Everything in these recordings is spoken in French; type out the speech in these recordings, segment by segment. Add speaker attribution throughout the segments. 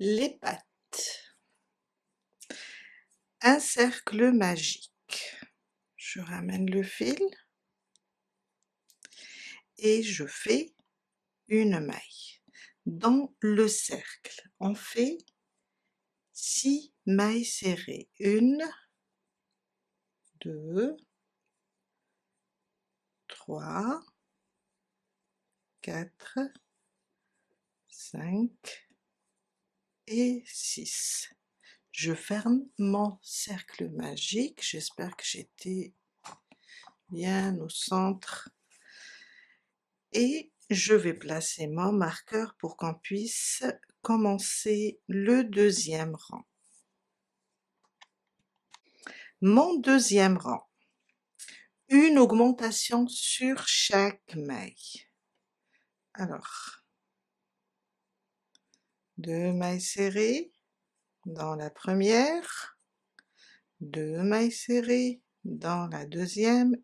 Speaker 1: Les pattes. Un cercle magique. Je ramène le fil et je fais une maille. Dans le cercle, on fait 6 mailles serrées. 1, 2, 3, 4, 5 et 6. Je ferme mon cercle magique. J'espère que j'étais bien au centre. Et je vais placer mon marqueur pour qu'on puisse commencer le deuxième rang. Mon deuxième rang, une augmentation sur chaque maille. Alors, 2 mailles serrées dans la première, 2 mailles serrées dans la deuxième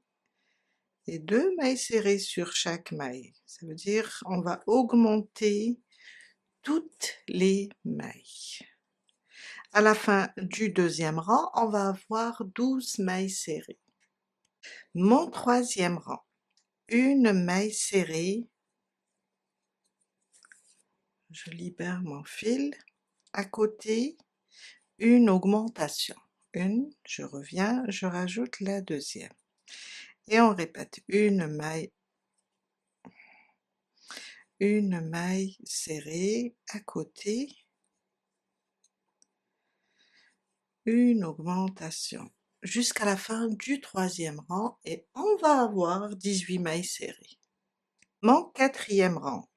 Speaker 1: et 2 mailles serrées sur chaque maille. Ça veut dire on va augmenter toutes les mailles. À la fin du deuxième rang, on va avoir 12 mailles serrées. Mon troisième rang, une maille serrée, je libère mon fil, à côté, une augmentation. Une, je reviens, je rajoute la deuxième. Et on répète, une maille serrée, à côté, une augmentation, jusqu'à la fin du troisième rang et on va avoir 18 mailles serrées. Mon quatrième rang,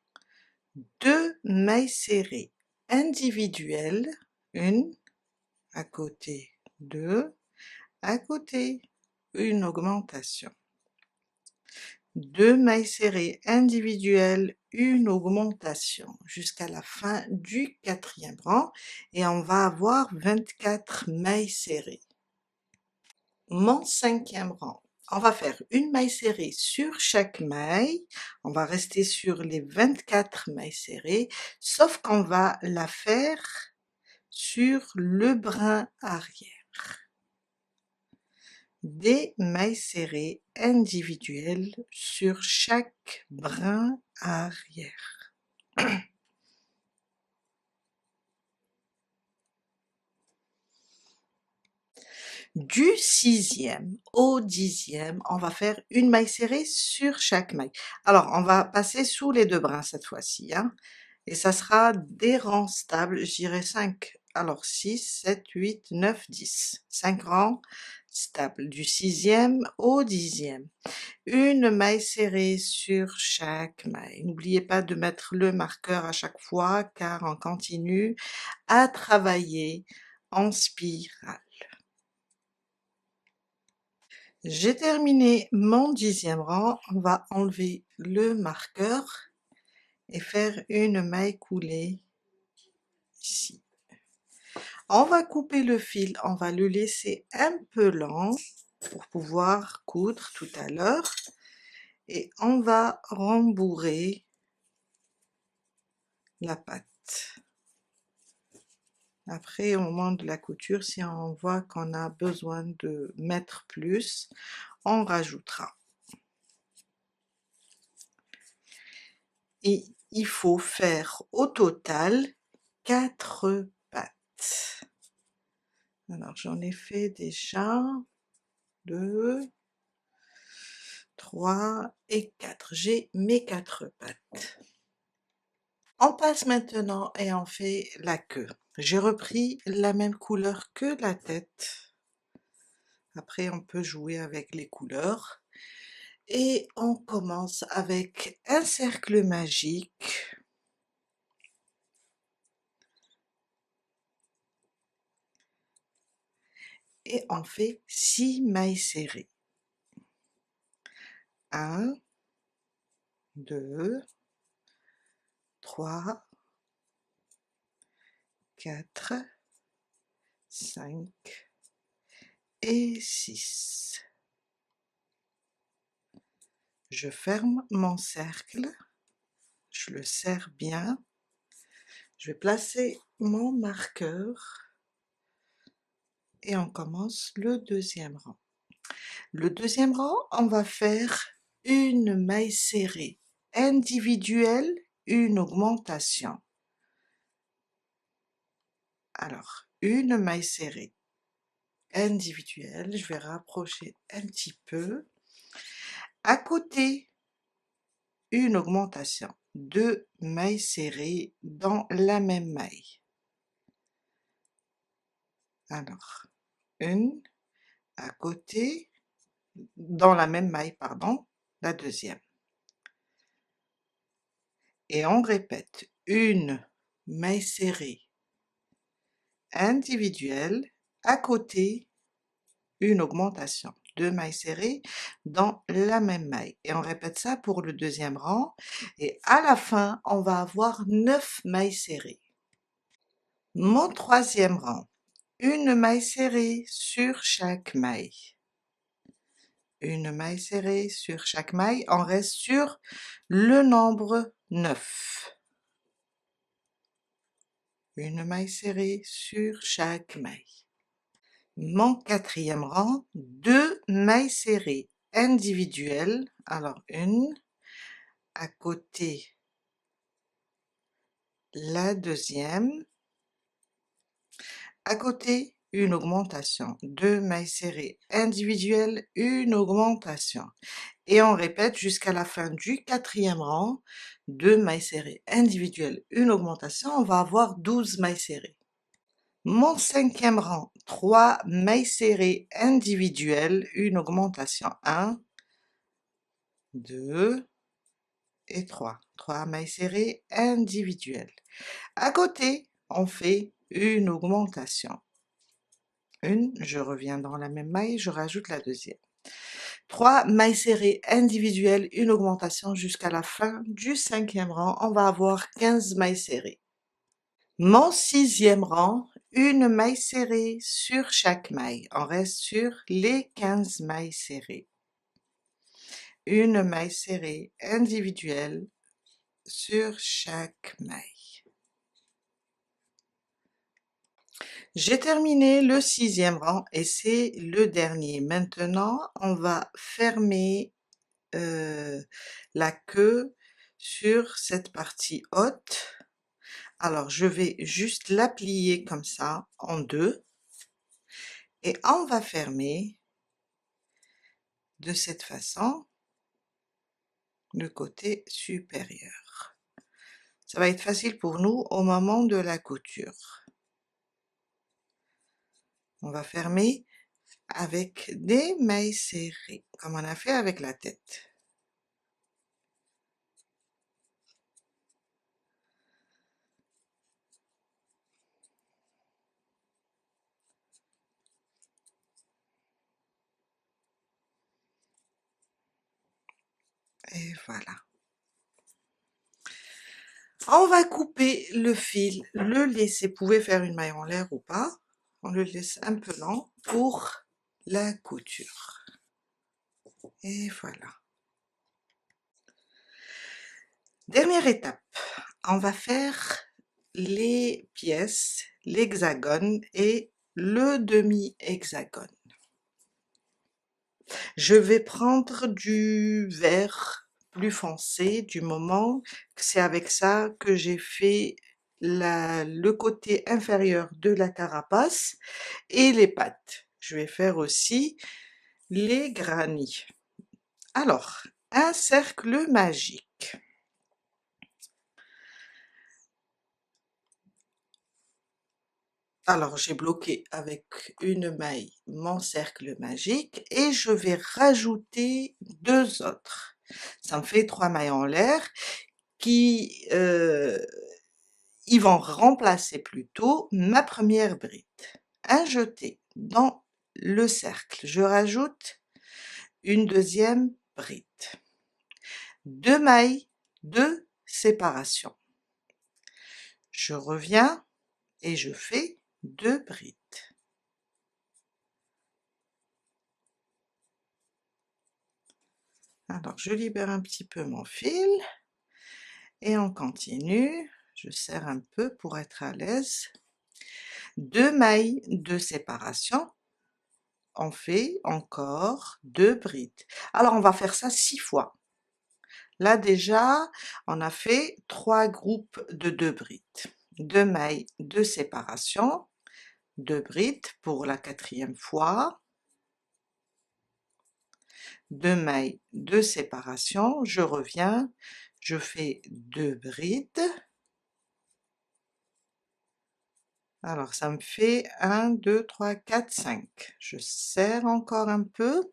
Speaker 1: 2 mailles serrées individuelles, une, à côté, 2, à côté, une augmentation. 2 mailles serrées individuelles, une augmentation jusqu'à la fin du quatrième rang et on va avoir 24 mailles serrées. Mon cinquième rang, on va faire une maille serrée sur chaque maille, on va rester sur les 24 mailles serrées, sauf qu'on va la faire sur le brin arrière. Des mailles serrées individuelles sur chaque brin arrière. Du 6e au 10e, on va faire une maille serrée sur chaque maille. Alors, on va passer sous les 2 brins cette fois-ci, hein, et ça sera des rangs stables, je dirais 5. Alors 6, 7, 8, 9, 10. 5 rangs stables, du 6e au 10e. Une maille serrée sur chaque maille. N'oubliez pas de mettre le marqueur à chaque fois, car on continue à travailler en spirale. J'ai terminé mon 10e rang, on va enlever le marqueur et faire une maille coulée ici. On va couper le fil, on va le laisser un peu lent pour pouvoir coudre tout à l'heure et on va rembourrer la patte. Après, au moment de la couture, si on voit qu'on a besoin de mettre plus, on rajoutera. Et il faut faire au total 4 pattes. Alors j'en ai fait déjà 2, 3 et 4. J'ai mes 4 pattes. On passe maintenant et on fait la queue. J'ai repris la même couleur que la tête. Après on peut jouer avec les couleurs. Et on commence avec un cercle magique. Et on fait 6 mailles serrées. 1, 2, 3, 4, 5 et 6. Je ferme mon cercle, je le serre bien, Je vais placer mon marqueur et on commence le deuxième rang. Le deuxième rang, on va faire une maille serrée individuelle, une augmentation. Alors, une maille serrée individuelle, je vais rapprocher un petit peu. À côté, une augmentation, 2 mailles serrées dans la même maille. Alors, une à côté, dans la même maille, pardon, la deuxième. Et on répète, une maille serrée individuelle, à côté, une augmentation, 2 mailles serrées dans la même maille. Et on répète ça pour le deuxième rang. Et à la fin, on va avoir 9 mailles serrées. Mon troisième rang, une maille serrée sur chaque maille. Une maille serrée sur chaque maille, on reste sur le nombre 9. Une maille serrée sur chaque maille. Mon quatrième rang, 2 mailles serrées individuelles, alors une, à côté la deuxième, à côté une augmentation, 2 mailles serrées individuelles, une augmentation. Et on répète jusqu'à la fin du quatrième rang, 2 mailles serrées individuelles, une augmentation, on va avoir 12 mailles serrées. Mon cinquième rang, 3 mailles serrées individuelles, une augmentation, 1, 2 et 3. 3 mailles serrées individuelles. À côté, on fait une augmentation. Une, je reviens dans la même maille, je rajoute la deuxième. 3 mailles serrées individuelles, une augmentation jusqu'à la fin du cinquième rang, on va avoir 15 mailles serrées. Mon sixième rang, une maille serrée sur chaque maille, on reste sur les 15 mailles serrées. Une maille serrée individuelle sur chaque maille. J'ai terminé le sixième rang et c'est le dernier. Maintenant, on va fermer la queue sur cette partie haute. Alors, je vais juste la plier comme ça en deux et on va fermer de cette façon le côté supérieur. Ça va être facile pour nous au moment de la couture. On va fermer avec des mailles serrées, comme on a fait avec la tête. Et voilà. On va couper le fil, le laisser, vous pouvez faire une maille en l'air ou pas, on le laisse un peu lent pour la couture. Et voilà. Dernière étape, on va faire les pièces, l'hexagone et le demi-hexagone. Je vais prendre du vert plus foncé du moment que c'est avec ça que j'ai fait le côté inférieur de la carapace et les pattes. Je vais faire aussi les granits. Alors, un cercle magique. Alors, j'ai bloqué avec une maille mon cercle magique et je vais rajouter 2 autres. Ça me fait 3 mailles en l'air qui ils vont remplacer plutôt ma première bride. Un jeté dans le cercle, je rajoute une deuxième bride. 2 mailles de séparation. Je reviens et je fais 2 brides. Alors je libère un petit peu mon fil et on continue. je serre un peu pour être à l'aise. 2 mailles de séparation, on fait encore 2 brides. Alors on va faire ça 6 fois. Là déjà, on a fait 3 groupes de 2 brides. 2 mailles de séparation, 2 brides pour la 4e fois, 2 mailles de séparation, je reviens, je fais 2 brides. Alors ça me fait 1, 2, 3, 4, 5. Je serre encore un peu,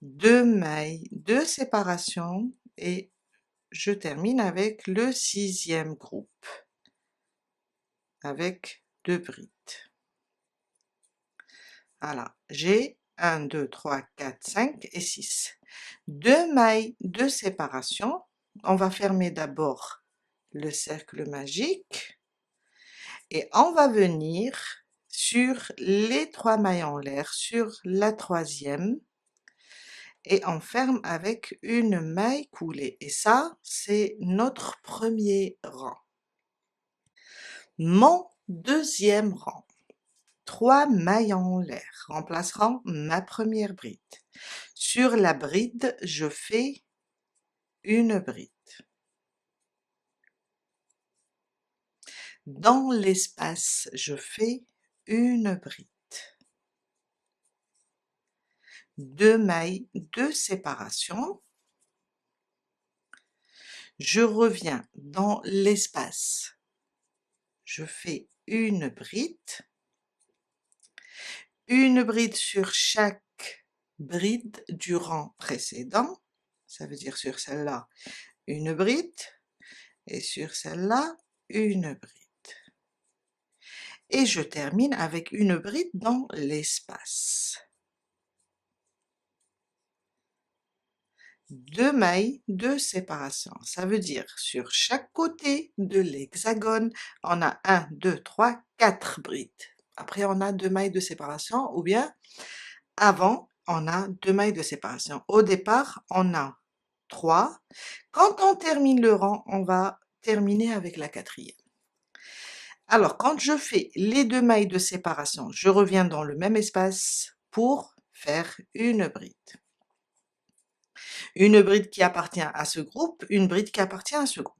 Speaker 1: 2 mailles de séparation et je termine avec le 6e groupe, avec 2 brides. Voilà, j'ai 1, 2, 3, 4, 5 et 6. 2 mailles de séparation, on va fermer d'abord le cercle magique et on va venir sur les 3 mailles en l'air, sur la 3e et on ferme avec une maille coulée et ça, c'est notre premier rang. Mon deuxième rang, 3 mailles en l'air remplaceront ma première bride. Sur la bride, je fais une bride. Dans l'espace, je fais une bride. 2 mailles de séparation. Je reviens dans l'espace, je fais une bride sur chaque bride du rang précédent, ça veut dire sur celle-là une bride et sur celle-là une bride. Et je termine avec une bride dans l'espace. 2 mailles de séparation, ça veut dire sur chaque côté de l'hexagone, on a 1, 2, 3, 4 brides. Après on a 2 mailles de séparation ou bien avant on a 2 mailles de séparation. Au départ on a 3. Quand on termine le rang, on va terminer avec la 4e. Alors quand je fais les 2 mailles de séparation, je reviens dans le même espace pour faire une bride. Une bride qui appartient à ce groupe, une bride qui appartient à ce groupe.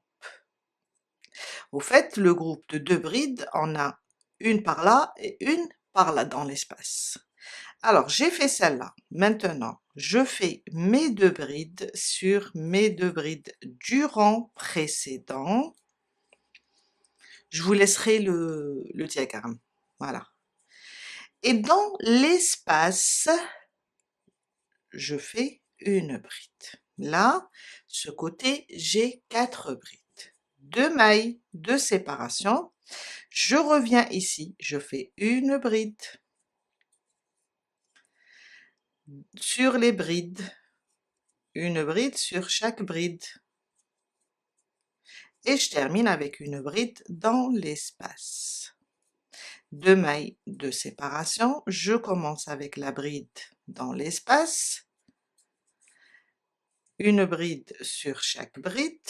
Speaker 1: Au fait, le groupe de 2 brides, on a une par là et une par là dans l'espace. Alors j'ai fait celle-là. Maintenant, je fais mes 2 brides sur mes 2 brides du rang précédent. Je vous laisserai le diagramme. Voilà. Et dans l'espace, je fais une bride. Là, ce côté, j'ai 4 brides. 2 mailles de séparation. Je reviens ici, je fais une bride. Sur les brides, une bride sur chaque bride. Et je termine avec une bride dans l'espace. 2 mailles de séparation, je commence avec la bride dans l'espace. Une bride sur chaque bride.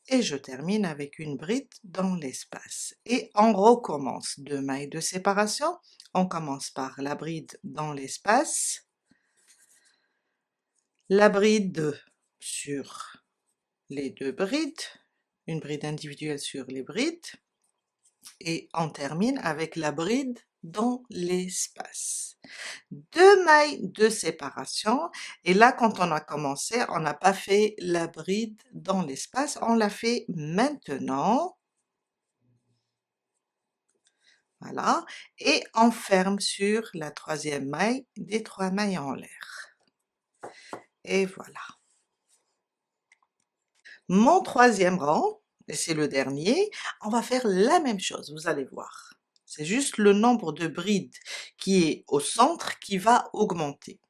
Speaker 1: Et je termine avec une bride dans l'espace. Et on recommence 2 mailles de séparation. On commence par la bride dans l'espace, la bride sur les 2 brides, une bride individuelle sur les brides, et on termine avec la bride dans l'espace. 2 mailles de séparation et là quand on a commencé, on n'a pas fait la bride dans l'espace, on l'a fait maintenant. Voilà, et on ferme sur la 3e maille des 3 mailles en l'air. Et voilà. Mon 3e rang, et c'est le dernier, on va faire la même chose, vous allez voir. C'est juste le nombre de brides qui est au centre qui va augmenter.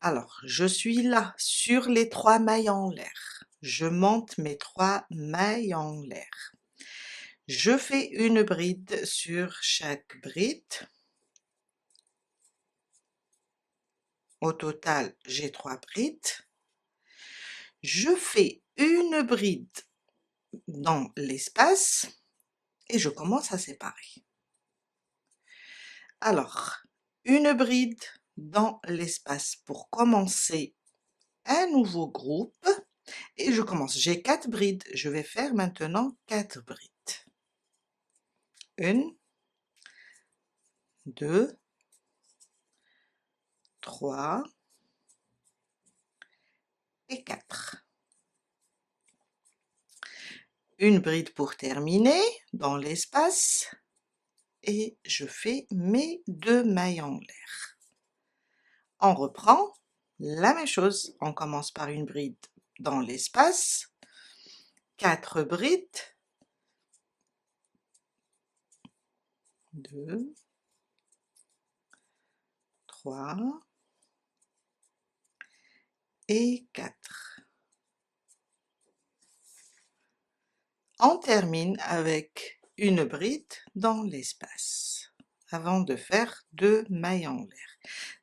Speaker 1: Alors, je suis là, sur les 3 mailles en l'air. Je monte mes 3 mailles en l'air. Je fais une bride sur chaque bride. Au total, j'ai 3 brides. Je fais une bride dans l'espace et je commence à séparer. Alors, une bride dans l'espace pour commencer un nouveau groupe et je commence. J'ai 4 brides, je vais faire maintenant 4 brides. 1, 2, 3 et 4. Une bride pour terminer dans l'espace et je fais mes 2 mailles en l'air. On reprend la même chose, on commence par une bride dans l'espace, 4 brides, 2, 3 et 4. On termine avec une bride dans l'espace, avant de faire 2 mailles en l'air.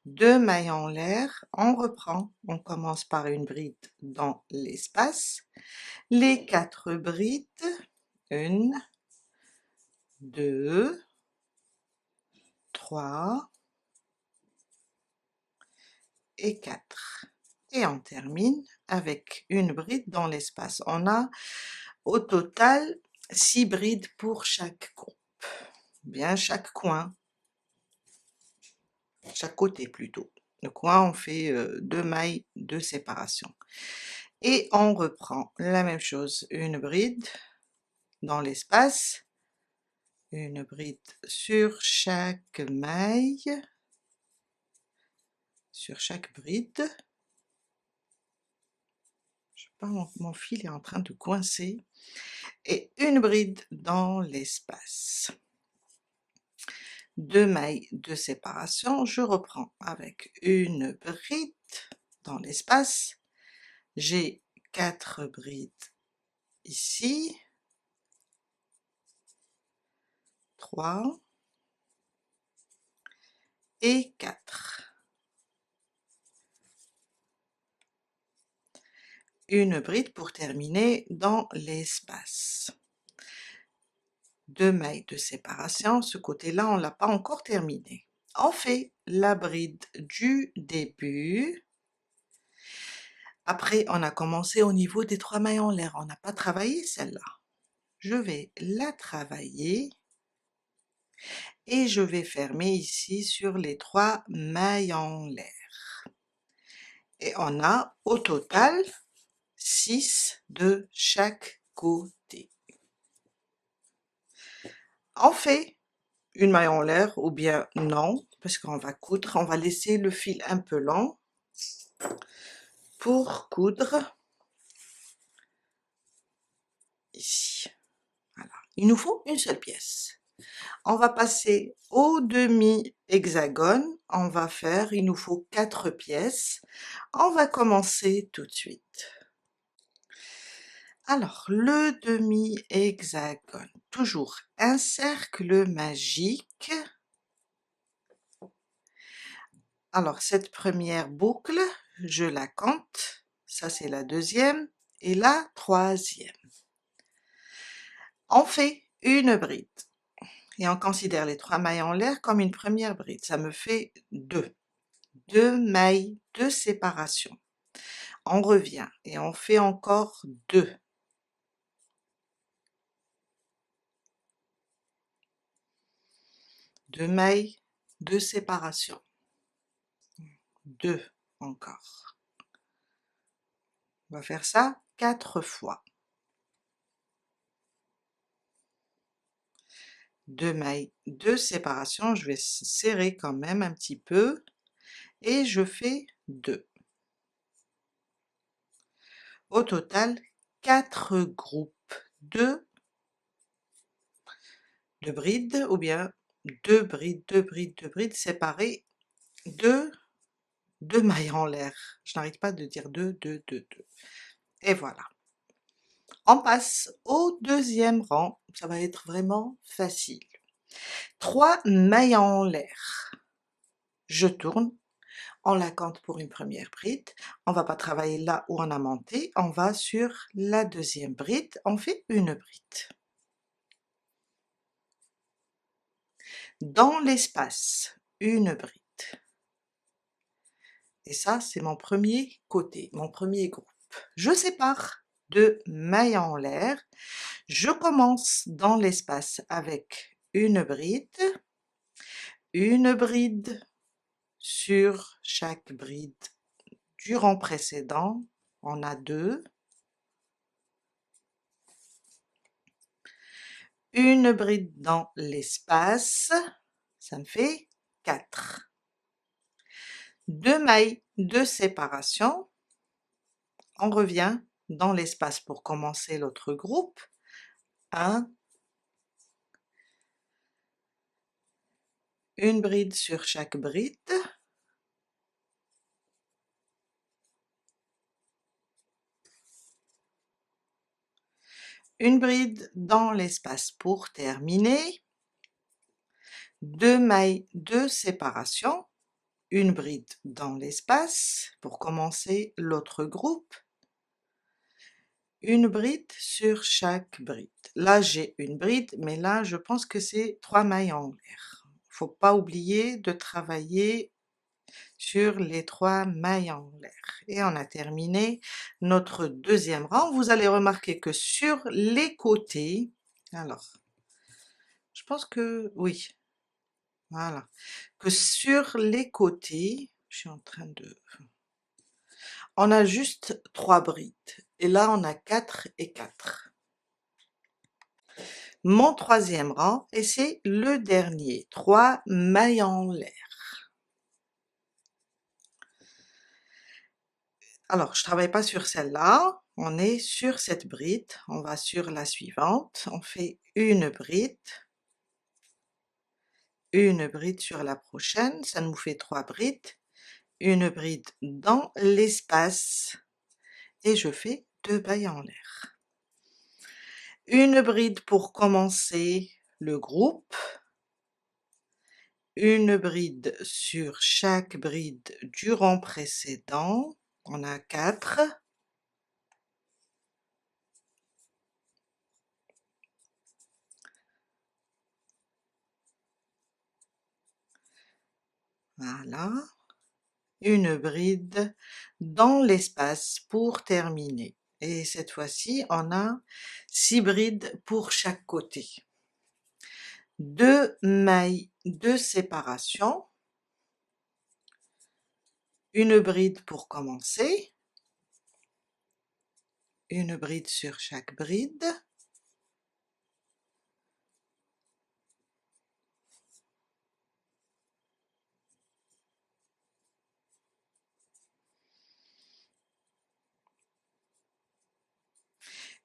Speaker 1: 2 mailles en l'air, on reprend, on commence par une bride dans l'espace, les 4 brides, 1, 2, 3 et 4. Et on termine avec une bride dans l'espace. On a au total 6 brides pour chaque groupe, bien chaque coin, chaque côté plutôt. Le coin, on fait 2 mailles de séparation. Et on reprend la même chose, une bride dans l'espace, une bride sur chaque maille, sur chaque bride. Je sais pas, mon fil est en train de coincer. Et une bride dans l'espace. 2 mailles de séparation, je reprends avec une bride dans l'espace. J'ai 4 brides ici, 3 et 4. Une bride pour terminer dans l'espace. 2 mailles de séparation, ce côté-là on l'a pas encore terminé. On fait la bride du début. Après on a commencé au niveau des 3 mailles en l'air, on n'a pas travaillé celle-là. Je vais la travailler et je vais fermer ici sur les 3 mailles en l'air. Et on a au total 6 de chaque côté. On fait une maille en l'air ou bien non, parce qu'on va coudre, on va laisser le fil un peu long pour coudre ici. Voilà. Il nous faut une seule pièce. On va passer au demi-hexagone, on va faire, il nous faut 4 pièces. On va commencer tout de suite. Alors, le demi-hexagone, toujours un cercle magique. Alors, cette première boucle, je la compte, ça c'est la deuxième et la troisième. On fait une bride et on considère les 3 mailles en l'air comme une première bride, ça me fait 2. 2 mailles de séparation. On revient et on fait encore 2. Deux mailles de séparation. 2 encore. On va faire ça 4 fois. 2 mailles de séparation, je vais serrer quand même un petit peu et je fais 2. Au total 4 groupes de brides ou bien 2 brides, 2 brides, 2 brides séparées de 2 mailles en l'air. Je n'arrête pas de dire 2, 2, 2, 2. Et voilà. On passe au deuxième rang, ça va être vraiment facile. 3 mailles en l'air. Je tourne, On la compte pour une première bride, on va pas travailler là où on a monté, on va sur la deuxième bride, on fait une bride. Dans l'espace, une bride. Et ça, c'est mon premier côté, mon premier groupe. Je sépare 2 mailles en l'air, je commence dans l'espace avec une bride sur chaque bride du rang précédent, on a 2, une bride dans l'espace, ça me fait 4. 2 mailles de séparation, on revient dans l'espace pour commencer l'autre groupe, 1, une bride sur chaque bride, une bride dans l'espace pour terminer, 2 mailles de séparation, une bride dans l'espace pour commencer l'autre groupe, une bride sur chaque bride. Là j'ai une bride, mais là je pense que c'est 3 mailles en l'air. Faut pas oublier de travailler sur les 3 mailles en l'air. Et on a terminé notre deuxième rang. Vous allez remarquer que sur les côtés, alors, je pense que oui, voilà, que sur les côtés, je suis en train de... on a juste 3 brides, et là on a 4 et 4. Mon troisième rang, et c'est le dernier, 3 mailles en l'air. Alors, je travaille pas sur celle-là, on est sur cette bride, on va sur la suivante, on fait une bride sur la prochaine, ça nous fait 3 brides, une bride dans l'espace, et je fais 2 mailles en l'air. Une bride pour commencer le groupe, une bride sur chaque bride du rang précédent, on a 4, voilà, une bride dans l'espace pour terminer. Et cette fois-ci, on a 6 brides pour chaque côté. 2 mailles de séparation, une bride pour commencer, une bride sur chaque bride,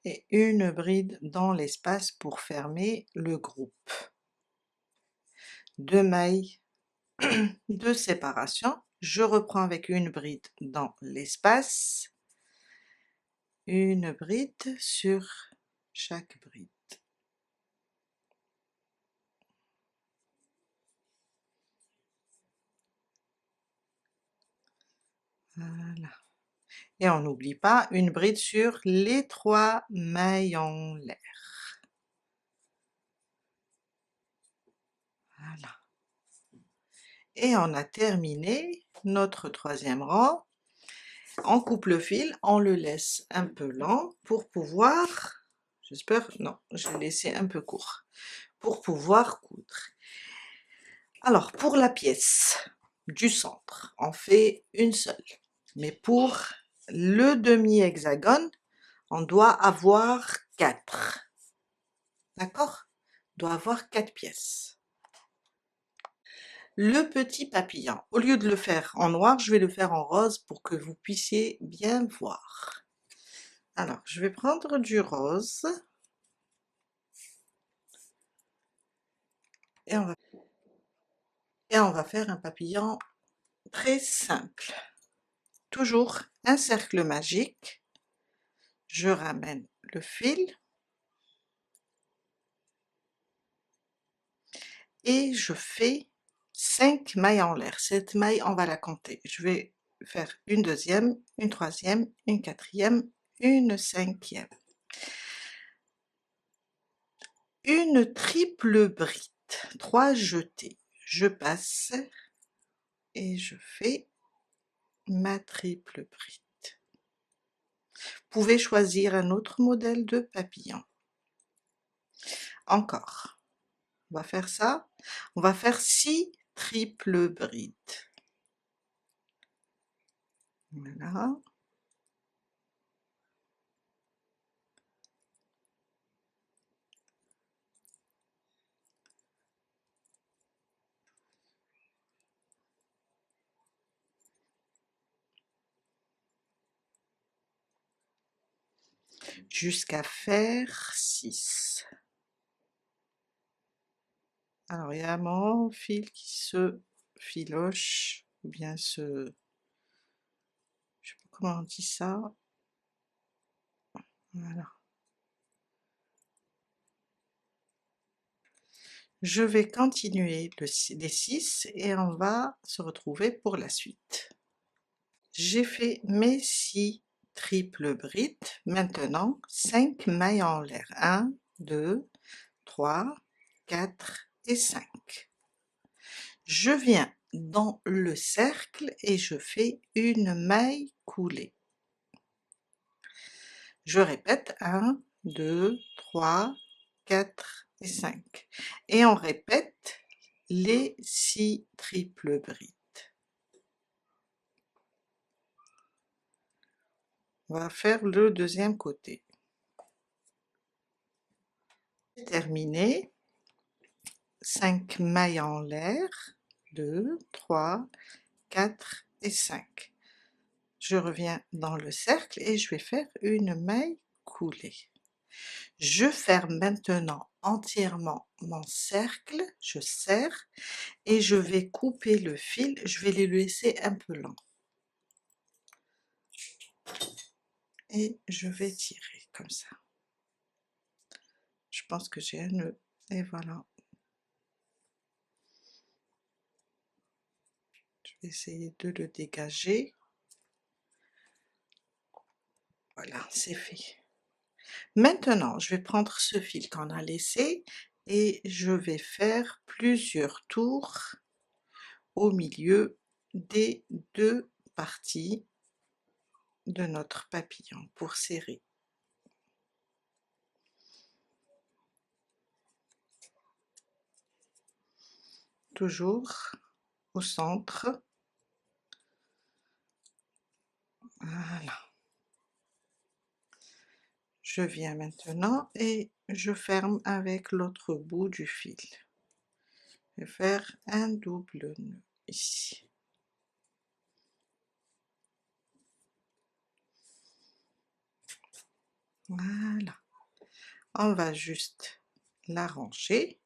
Speaker 1: et une bride dans l'espace pour fermer le groupe. 2 mailles de séparation, je reprends avec une bride dans l'espace, une bride sur chaque bride. Voilà. Et on n'oublie pas une bride sur les 3 mailles en l'air. Voilà. Et on a terminé notre troisième rang. On coupe le fil, on le laisse un peu lent pour pouvoir, j'espère, non, je l'ai laissé un peu court, pour pouvoir coudre. Alors pour la pièce du centre, on fait une seule, mais pour le demi-hexagone, on doit avoir 4. D'accord? On doit avoir 4 pièces. Le petit papillon, au lieu de le faire en noir, je vais le faire en rose pour que vous puissiez bien voir. Alors, je vais prendre du rose, et on va faire un papillon très simple. Toujours un cercle magique, je ramène le fil, et je fais 5 mailles en l'air. Cette maille, on va la compter. Je vais faire une deuxième, une troisième, une quatrième, une cinquième. Une triple bride, 3 jetés. Je passe et je fais ma triple bride. Vous pouvez choisir un autre modèle de papillon. Encore, on va faire ça. On va faire 6 triples brides. Voilà. Jusqu'à faire 6. Alors il y a mon fil qui se filoche, ou bien se... je sais pas comment on dit ça. Voilà. Je vais continuer les 6 et on va se retrouver pour la suite. J'ai fait mes 6 triples brides, maintenant 5 mailles en l'air. 1, 2, 3, 4 et 5. Je viens dans le cercle et je fais une maille coulée. Je répète 1, 2, 3, 4 et 5. Et on répète les 6 triples brides. On va faire le deuxième côté. Terminé. 5 mailles en l'air, 2, 3, 4 et 5. Je reviens dans le cercle et je vais faire une maille coulée. Je ferme maintenant entièrement mon cercle, je serre et je vais couper le fil, je vais les laisser un peu lents. Et je vais tirer comme ça. Je pense que j'ai un nœud et voilà. Je vais essayer de le dégager. Voilà, c'est fait. Maintenant, je vais prendre ce fil qu'on a laissé et je vais faire plusieurs tours au milieu des 2 parties de notre papillon pour serrer. Toujours au centre. Voilà. Je viens maintenant et je ferme avec l'autre bout du fil. Je vais faire un double nœud ici. Voilà. On va juste l'arranger.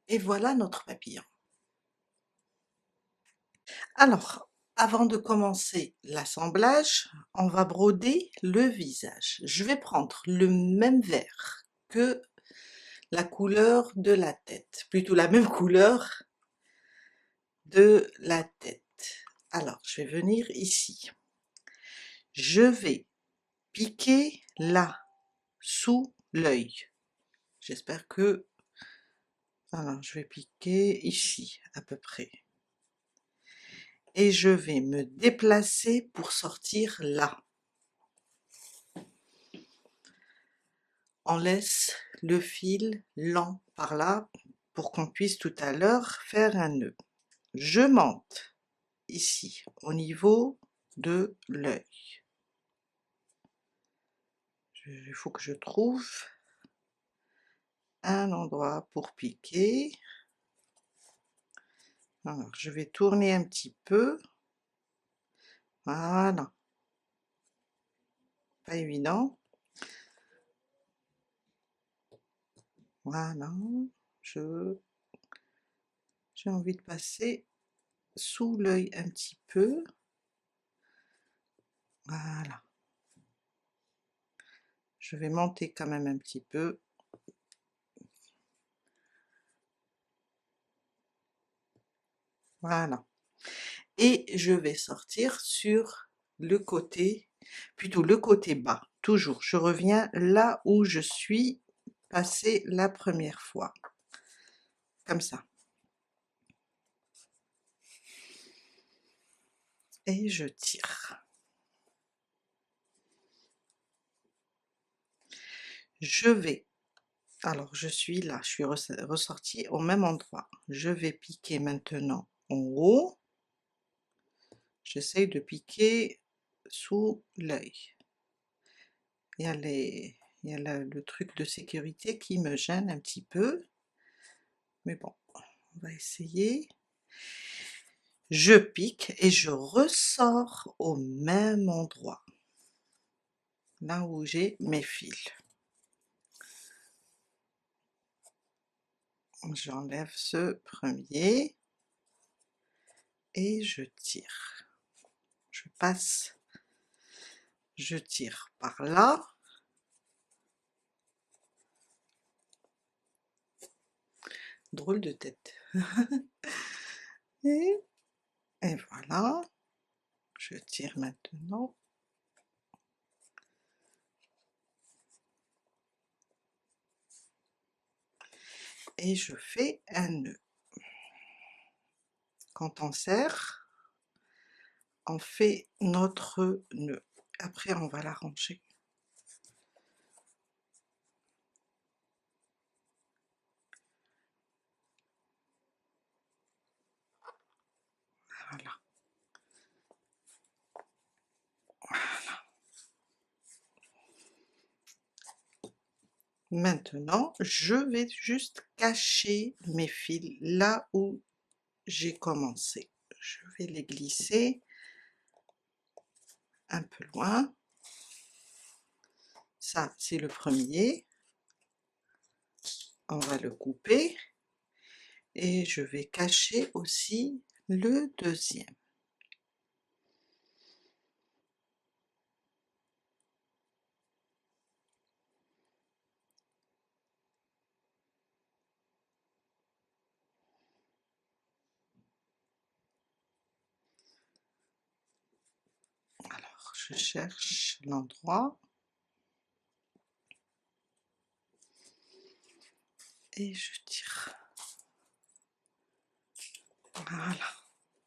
Speaker 1: Et voilà notre papillon. Alors, avant de commencer l'assemblage, on va broder le visage. Je vais prendre le même vert que la couleur de la tête, plutôt la même couleur de la tête. Alors, je vais venir ici. Je vais piquer là, sous l'œil. J'espère que... Alors, je vais piquer ici, à peu près. Et je vais me déplacer pour sortir là. On laisse le fil lent par là pour qu'on puisse tout à l'heure faire un nœud. Je monte ici au niveau de l'œil. Il faut que je trouve un endroit pour piquer. Alors je vais tourner un petit peu. Voilà. Pas évident. Voilà. J'ai envie de passer sous l'œil un petit peu. Voilà. Je vais monter quand même un petit peu. voilà. Et je vais sortir sur le côté, plutôt le côté bas, toujours. Je reviens là où je suis passée la première fois, comme ça. Et je tire. Je vais, alors je suis là, je suis ressortie au même endroit. Je vais piquer maintenant en haut. J'essaye de piquer sous l'œil. Il y a le truc de sécurité qui me gêne un petit peu, mais bon, on va essayer. Je pique et je ressors au même endroit, là où j'ai mes fils. J'enlève ce premier et je tire. Je passe, je tire par là. Drôle de tête. Et, et voilà, je tire maintenant. Et je fais un nœud. Quand on serre, on fait notre nœud. Après, on va l'arranger. Voilà. Maintenant, je vais juste cacher mes fils là où j'ai commencé. Je vais les glisser un peu loin. Ça, c'est le premier. On va le couper. Et je vais cacher aussi le deuxième. Alors, je cherche l'endroit. Et je tire. Voilà.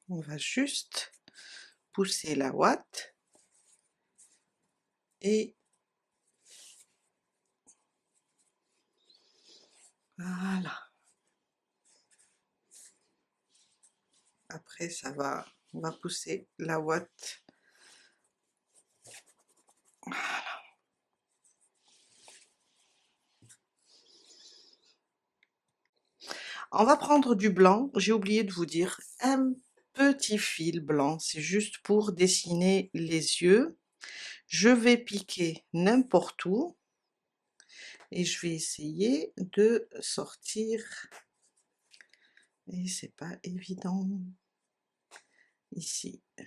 Speaker 1: On va juste pousser la ouate. Et voilà. Après, on va pousser la ouate. Voilà. On va prendre du blanc, j'ai oublié de vous dire, un petit fil blanc, c'est juste pour dessiner les yeux. Je vais piquer n'importe où et je vais essayer de sortir. Et c'est pas évident. Ici, à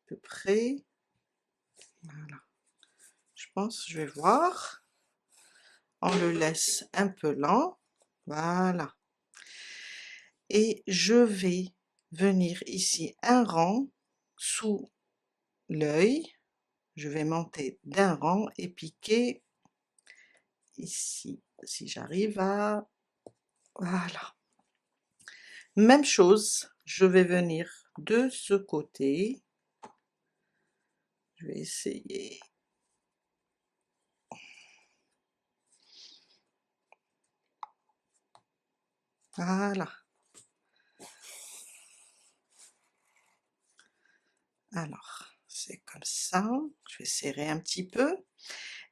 Speaker 1: peu près. Voilà. Je pense, je vais voir. On le laisse un peu lent. Voilà. Et je vais venir ici un rang sous l'œil. Je vais monter d'un rang et piquer ici, si j'arrive à... Voilà. Même chose, je vais venir de ce côté. Je vais essayer. Voilà. Alors, c'est comme ça. Je vais serrer un petit peu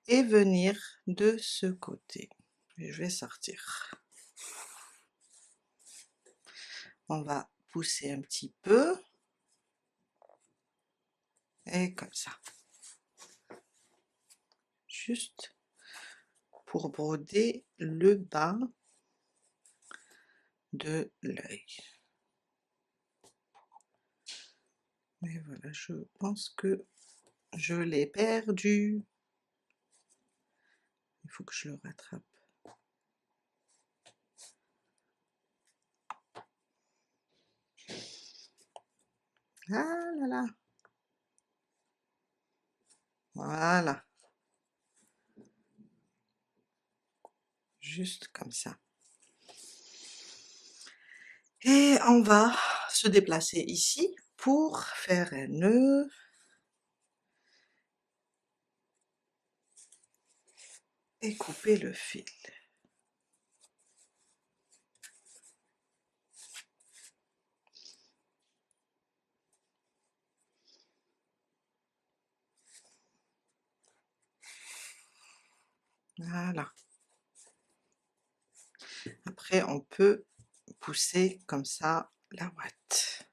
Speaker 1: et venir de ce côté. Et je vais sortir. On va pousser un petit peu. Et comme ça. Juste pour broder le bas de l'œil. Et voilà, je pense que je l'ai perdu. Il faut que je le rattrape. Ah là là. Voilà, juste comme ça. Et on va se déplacer ici pour faire un nœud. Et couper le fil. Voilà. Après, on peut pousser comme ça la ouate.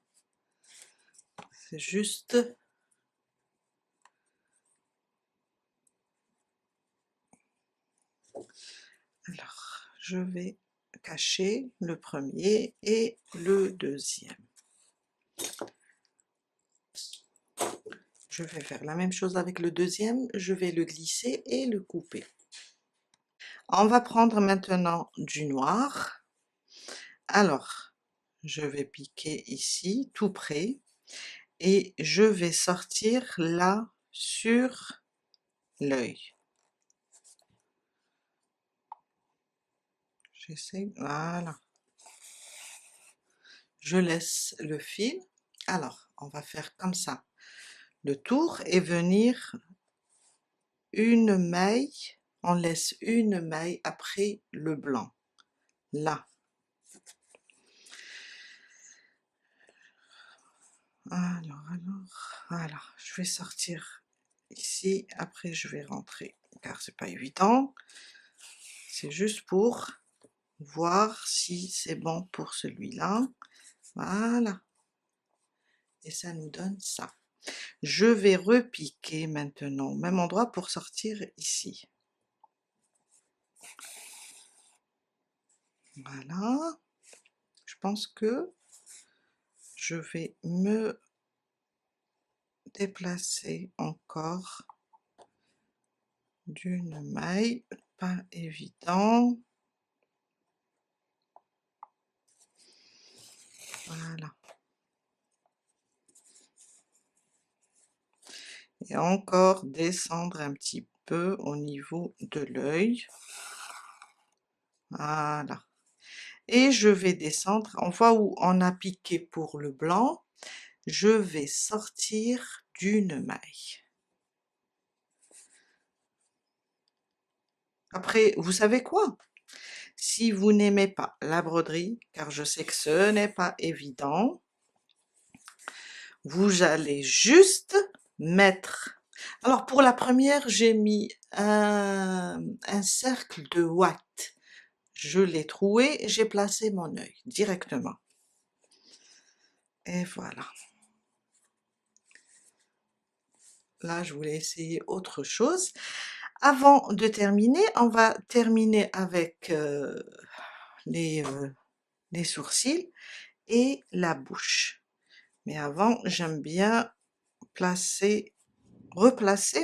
Speaker 1: C'est juste. Alors, je vais cacher le premier et le deuxième. Je vais faire la même chose avec le deuxième, je vais le glisser et le couper. On va prendre maintenant du noir. Alors, je vais piquer ici, tout près, et je vais sortir là sur l'œil. J'essaie, voilà. Je laisse le fil. Alors, on va faire comme ça, le tour et venir une maille, on laisse une maille après le blanc, là. Voilà, je vais sortir ici, après je vais rentrer, car c'est pas évident, c'est juste pour voir si c'est bon pour celui-là, voilà, et ça nous donne ça. Je vais repiquer maintenant au même endroit pour sortir ici. Voilà, je pense que je vais me déplacer encore d'une maille, pas évident. Voilà. Et encore descendre un petit peu au niveau de l'œil. Voilà. Et je vais descendre, on voit où on a piqué pour le blanc, je vais sortir d'une maille. Après, vous savez quoi? Si vous n'aimez pas la broderie, car je sais que ce n'est pas évident, vous allez juste mettre... Alors pour la première, j'ai mis un cercle de ouate. Je l'ai troué, j'ai placé mon œil directement. Et voilà. Là, je voulais essayer autre chose. Avant de terminer, on va terminer avec les sourcils et la bouche. Mais avant, j'aime bien replacer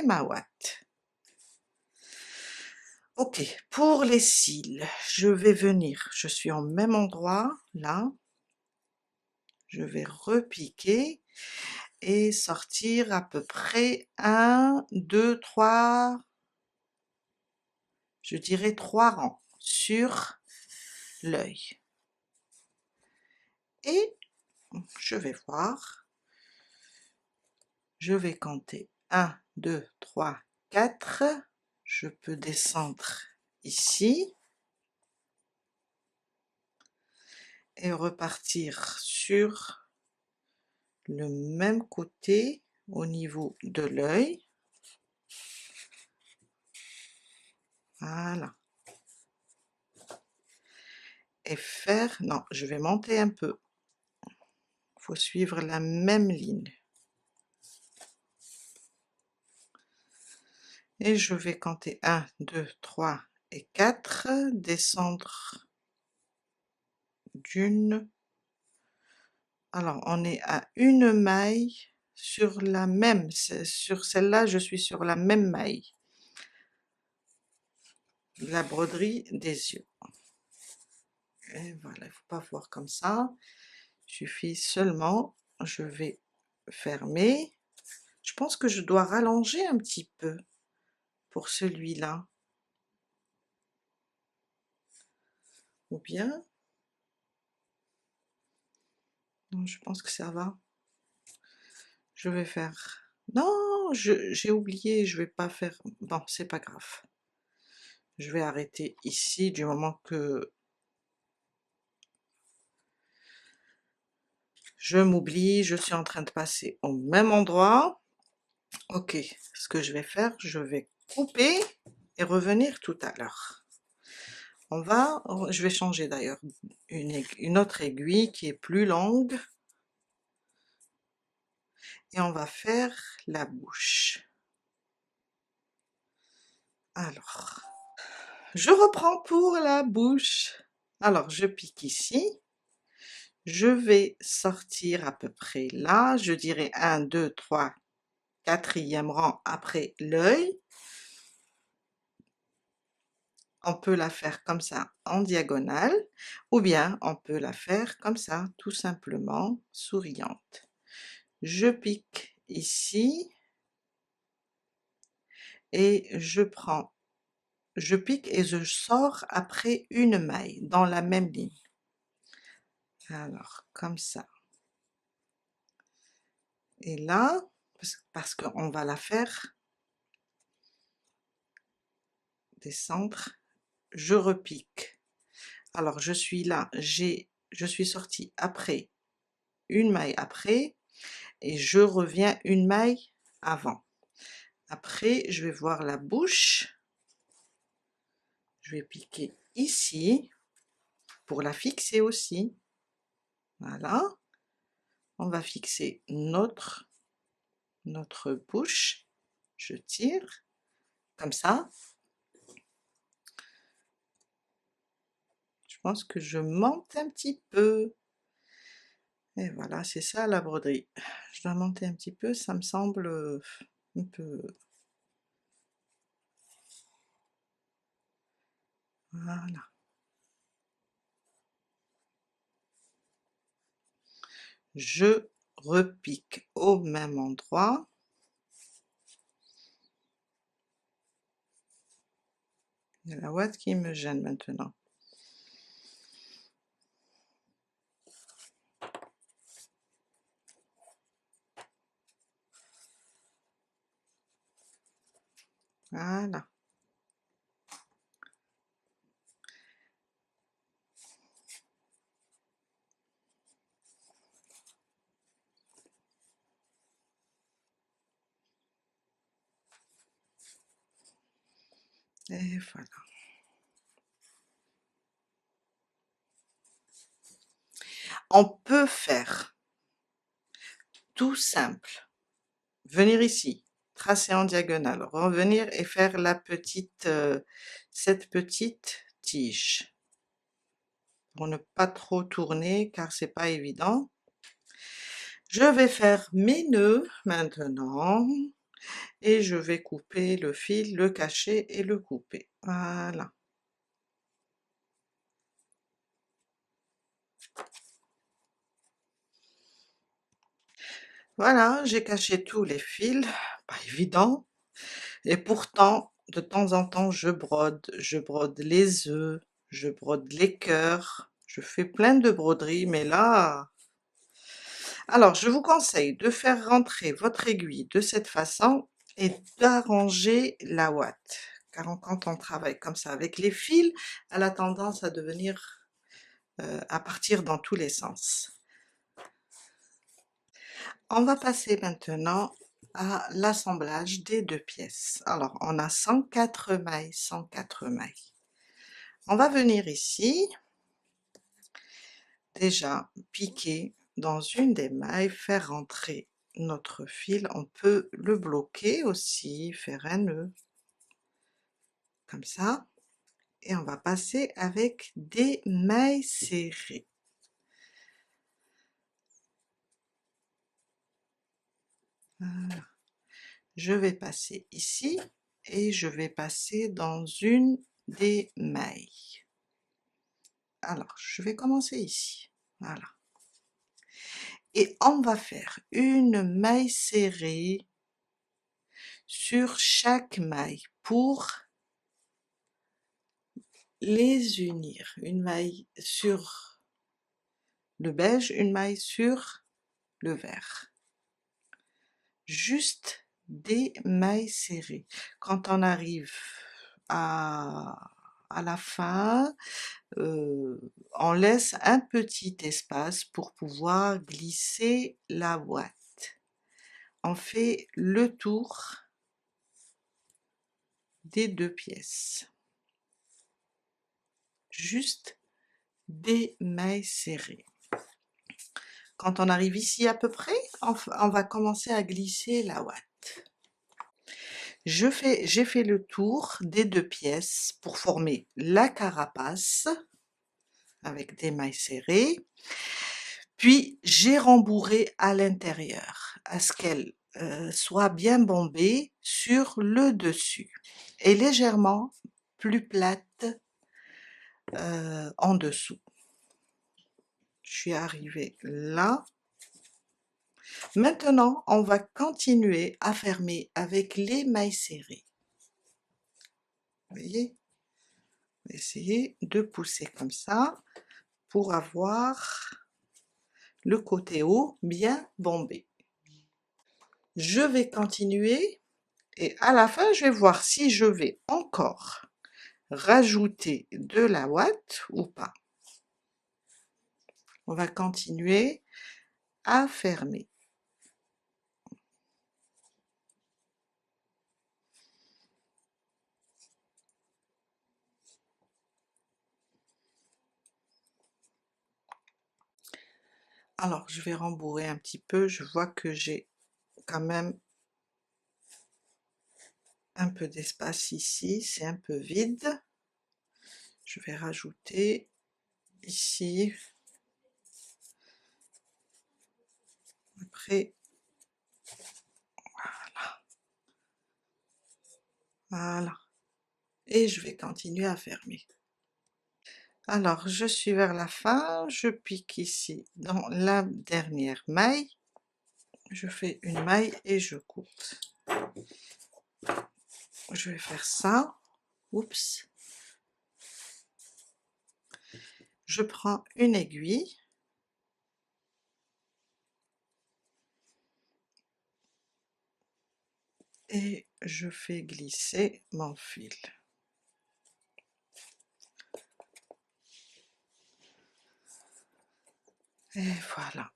Speaker 1: ma ouate. Ok, pour les cils, je vais venir, je suis au même endroit, là, je vais repiquer et sortir à peu près 1, 2, 3, je dirais 3 rangs sur l'œil. Et je vais voir, je vais compter 1, 2, 3, 4, je peux descendre ici et repartir sur le même côté au niveau de l'œil. Voilà. Et faire, non, je vais monter un peu. Il faut suivre la même ligne. Et je vais compter 1, 2, 3 et 4, descendre d'une... Alors, on est à une maille sur la même, sur celle-là, je suis sur la même maille. La broderie des yeux. Et voilà, il ne faut pas voir comme ça. Il suffit seulement, je vais fermer. Je pense que je dois rallonger un petit peu pour celui-là. Ou bien? Non, je pense que ça va. Je vais faire... Non, j'ai oublié, je vais pas faire... Bon, c'est pas grave. Je vais arrêter ici du moment que je m'oublie, je suis en train de passer au même endroit. Ok, ce que je vais faire, je vais couper et revenir tout à l'heure. Je vais changer d'ailleurs une autre aiguille qui est plus longue. Et on va faire la bouche. Alors, je reprends pour la bouche. Alors, je pique ici. Je vais sortir à peu près là, je dirais 1, 2, 3, 4e rang après l'œil. On peut la faire comme ça en diagonale, ou bien on peut la faire comme ça, tout simplement souriante. Je pique ici, et je pique et je sors après une maille, dans la même ligne. Alors, comme ça. Et là, parce qu'on va la faire descendre, je repique. Alors, je suis là, je suis sortie après, une maille après, et je reviens une maille avant. Après, je vais voir la bouche. Je vais piquer ici, pour la fixer aussi. Voilà. On va fixer notre bouche. Je tire, comme ça. Je pense que je monte un petit peu. Et voilà, c'est ça la broderie. Je dois monter un petit peu, ça me semble un peu... Voilà. Je repique au même endroit. Il y a la ouate qui me gêne maintenant. Voilà. Et voilà. On peut faire tout simple. Venir ici, tracer en diagonale, revenir et faire la petite, cette petite tige. Pour ne pas trop tourner car c'est pas évident. Je vais faire mes nœuds maintenant et je vais couper le fil, le cacher et le couper. Voilà. Voilà, j'ai caché tous les fils, pas évident. Et pourtant, de temps en temps, je brode les œufs, je brode les cœurs, je fais plein de broderies, mais là... Alors, je vous conseille de faire rentrer votre aiguille de cette façon et d'arranger la ouate. Car quand on travaille comme ça avec les fils, elle a tendance à devenir, à partir dans tous les sens. On va passer maintenant à l'assemblage des deux pièces. Alors, on a 104 mailles, 104 mailles. On va venir ici, déjà piquer dans une des mailles, faire rentrer notre fil, on peut le bloquer aussi, faire un nœud, comme ça, et on va passer avec des mailles serrées. Voilà. Je vais passer ici, et je vais passer dans une des mailles. Alors, je vais commencer ici, voilà. et on va faire une maille serrée sur chaque maille pour les unir. Une maille sur le beige, une maille sur le vert. Juste des mailles serrées. Quand on arrive à la fin, on laisse un petit espace pour pouvoir glisser la boîte. On fait le tour des deux pièces. Juste des mailles serrées. Quand on arrive ici à peu près, on va commencer à glisser la ouate. J'ai fait le tour des deux pièces pour former la carapace avec des mailles serrées, puis j'ai rembourré à l'intérieur à ce qu'elle soit bien bombée sur le dessus et légèrement plus plate en dessous. Je suis arrivée là. Maintenant, on va continuer à fermer avec les mailles serrées. Vous voyez? On va essayer de pousser comme ça pour avoir le côté haut bien bombé. Je vais continuer et à la fin, je vais voir si je vais encore rajouter de la ouate ou pas. On va continuer à fermer. Alors, je vais rembourrer un petit peu, je vois que j'ai quand même un peu d'espace ici, c'est un peu vide. Je vais rajouter ici, après, voilà, et je vais continuer à fermer. Alors, je suis vers la fin, je pique ici dans la dernière maille, je fais une maille et je coupe. Je vais faire ça, oups, je prends une aiguille, et je fais glisser mon fil. Et voilà.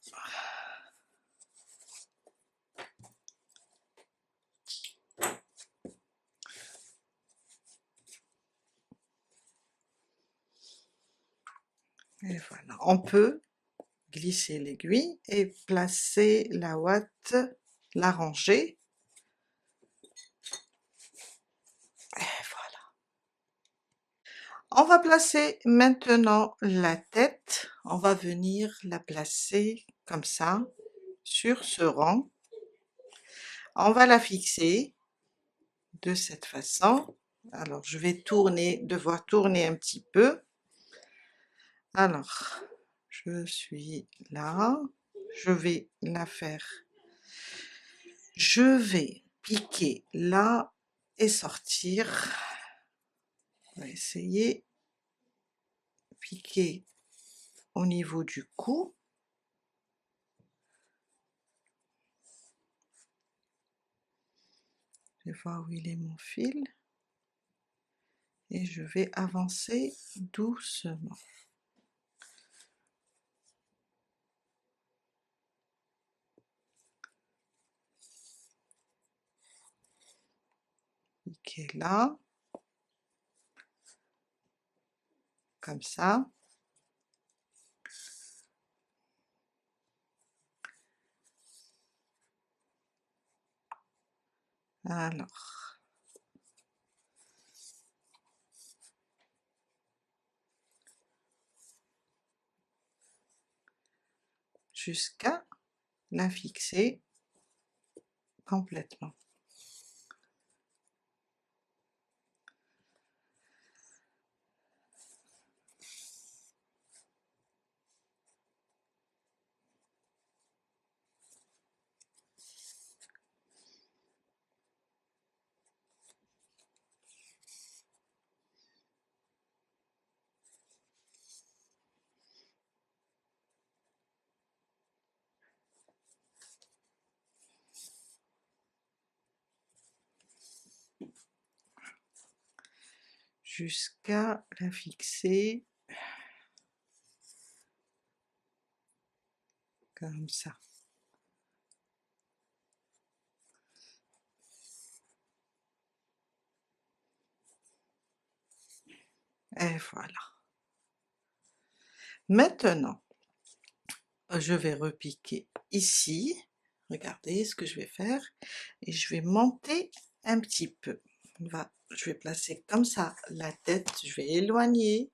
Speaker 1: Et voilà. On peut glisser l'aiguille et placer la ouate, la ranger. Et voilà. On va placer maintenant la tête. On va venir la placer comme ça sur ce rang. On va la fixer de cette façon. Alors je vais devoir tourner un petit peu. Alors, je suis là, je vais la faire, je vais piquer là et sortir. On va essayer, piquer au niveau du cou. Je vais voir où il est mon fil et je vais avancer doucement. Piquer là, comme ça. Alors, jusqu'à la fixer complètement. jusqu'à la fixer comme ça. Et voilà. Maintenant, je vais repiquer ici, regardez ce que je vais faire, et je vais monter un petit peu. Je vais placer comme ça la tête, je vais éloigner,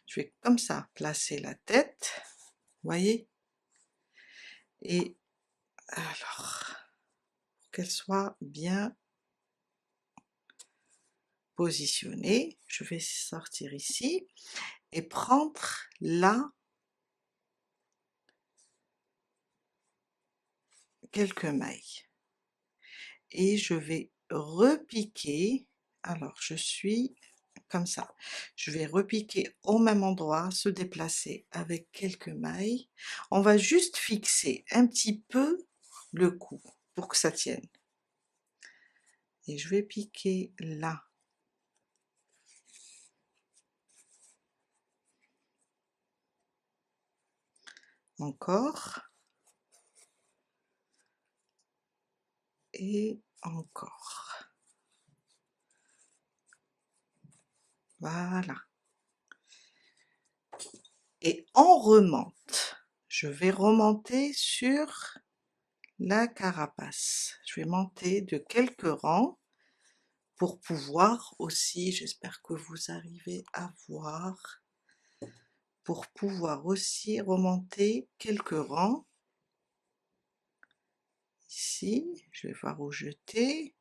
Speaker 1: je vais comme ça placer la tête, voyez? Et alors, pour qu'elle soit bien positionnée, je vais sortir ici et prendre là quelques mailles. Et je vais repiquer, alors je suis comme ça, je vais repiquer au même endroit, se déplacer avec quelques mailles. On va juste fixer un petit peu le cou pour que ça tienne. Et je vais piquer là. Encore. Et encore. Voilà. Et on remonte. Je vais remonter sur la carapace. Je vais monter de quelques rangs pour pouvoir aussi, j'espère que vous arrivez à voir, pour pouvoir aussi remonter quelques rangs. Ici, je vais voir où jeter.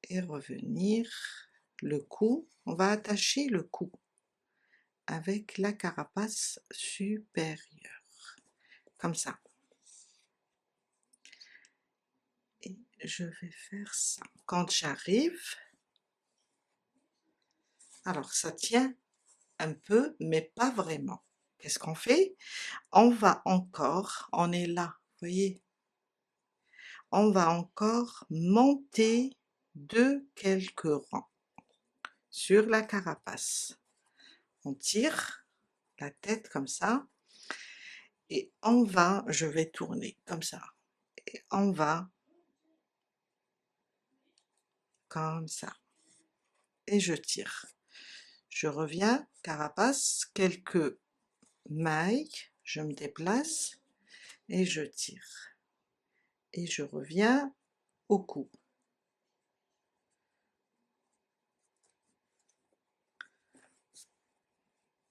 Speaker 1: Et revenir, le cou, on va attacher le cou avec la carapace supérieure, comme ça. Et je vais faire ça. Quand j'arrive, alors ça tient un peu, mais pas vraiment. Qu'est-ce qu'on fait? On va encore, on est là, vous voyez? On va encore monter de quelques rangs sur la carapace. On tire la tête comme ça, et on va, je vais tourner comme ça, et on va comme ça, et je tire. Je reviens, carapace, quelques mailles, je me déplace, et je tire. Et je reviens au cou.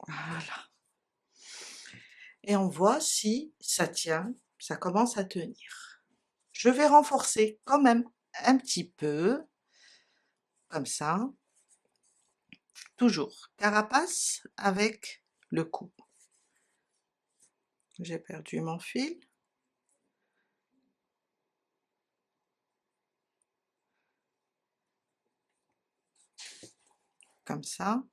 Speaker 1: Voilà. Et on voit si ça tient, ça commence à tenir. Je vais renforcer quand même un petit peu, comme ça. Toujours carapace avec le cou. J'ai perdu mon fil. Comme ça.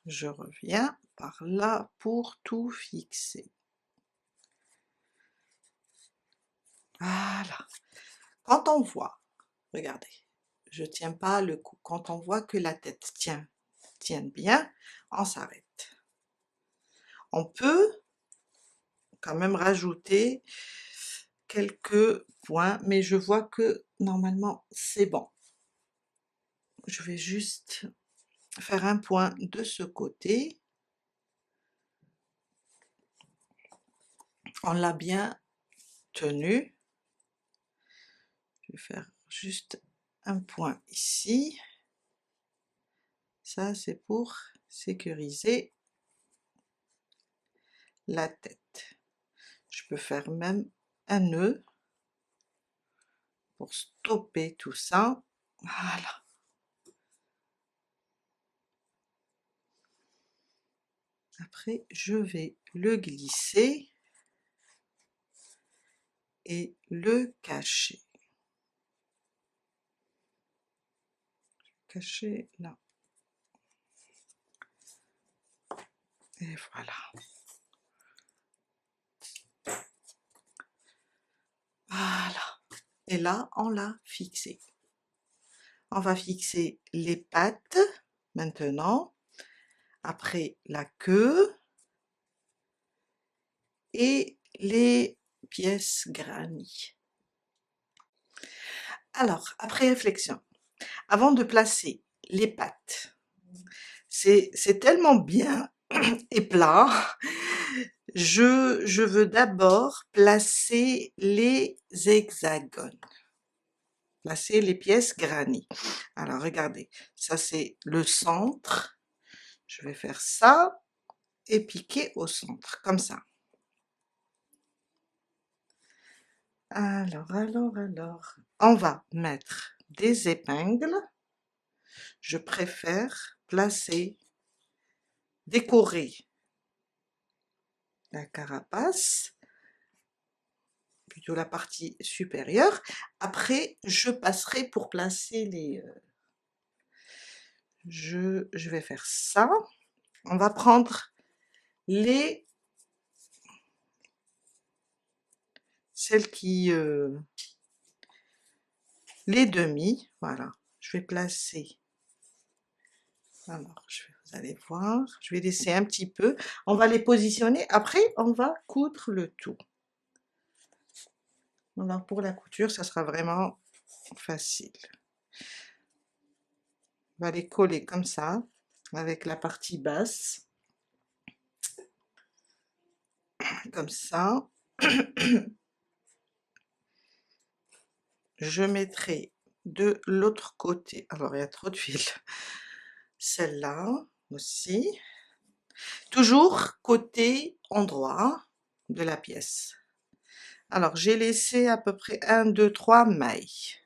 Speaker 1: Je reviens par là pour tout fixer. Voilà. Quand on voit, regardez, je tiens pas le cou. Quand on voit que la tête tient bien, on s'arrête. On peut quand même rajouter quelques points, mais je vois que normalement c'est bon. Je vais juste faire un point de ce côté. On l'a bien tenu. Je vais faire juste un point ici. Ça c'est pour sécuriser la tête. Je peux faire même un nœud pour stopper tout ça. Voilà. Après je vais le glisser et le cacher. Cacher là. Et voilà. et là on l'a fixé. On va fixer les pattes maintenant, après la queue et les pièces grannies. Alors, après réflexion, avant de placer les pattes, c'est tellement bien et plat, je veux d'abord placer les hexagones, placer les pièces grannies. Alors regardez, ça c'est le centre, je vais faire ça et piquer au centre, comme ça. Alors, on va mettre des épingles, je préfère placer, décorer la carapace, plutôt la partie supérieure. Après, je passerai pour placer les... je vais faire ça. On va prendre les... celles qui... les demi, voilà. Je vais placer... Alors, vous allez voir, je vais laisser un petit peu. On va les positionner, après on va coudre le tout. Alors pour la couture, ça sera vraiment facile. On va les coller comme ça, avec la partie basse, comme ça. Je mettrai de l'autre côté, alors il y a trop de fil, celle-là aussi, toujours côté endroit de la pièce. Alors j'ai laissé à peu près 1, 2, 3 mailles.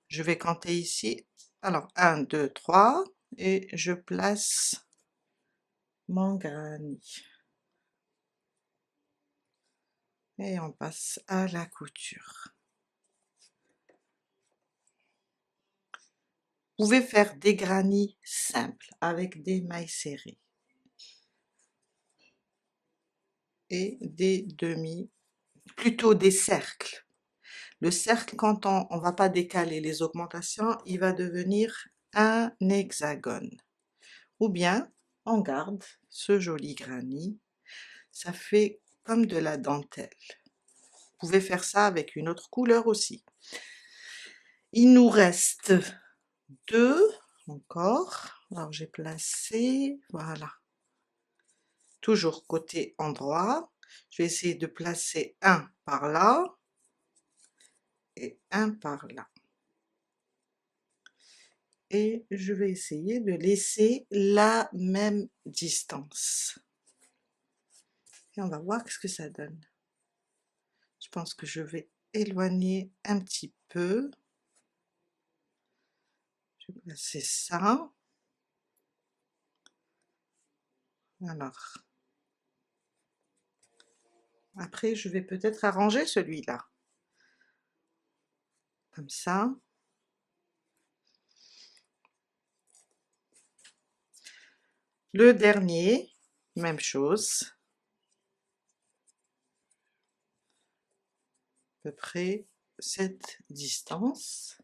Speaker 1: Je vais compter ici, alors 1, 2, 3, et je place mon granny. Et on passe à la couture. Vous pouvez faire des grannies simples avec des mailles serrées et des demi, plutôt des cercles. Le cercle, quand on va pas décaler les augmentations, il va devenir un hexagone. Ou bien on garde ce joli granny, ça fait comme de la dentelle. Vous pouvez faire ça avec une autre couleur aussi. Il nous reste 2 encore. Alors j'ai placé, voilà. Toujours côté endroit. Je vais essayer de placer un par là et un par là. Et je vais essayer de laisser la même distance. Et on va voir ce que ça donne. Je pense que je vais éloigner un petit peu. Je vais placer ça. Alors, après je vais peut-être arranger celui-là. Comme ça. Le dernier, même chose. À peu près cette distance.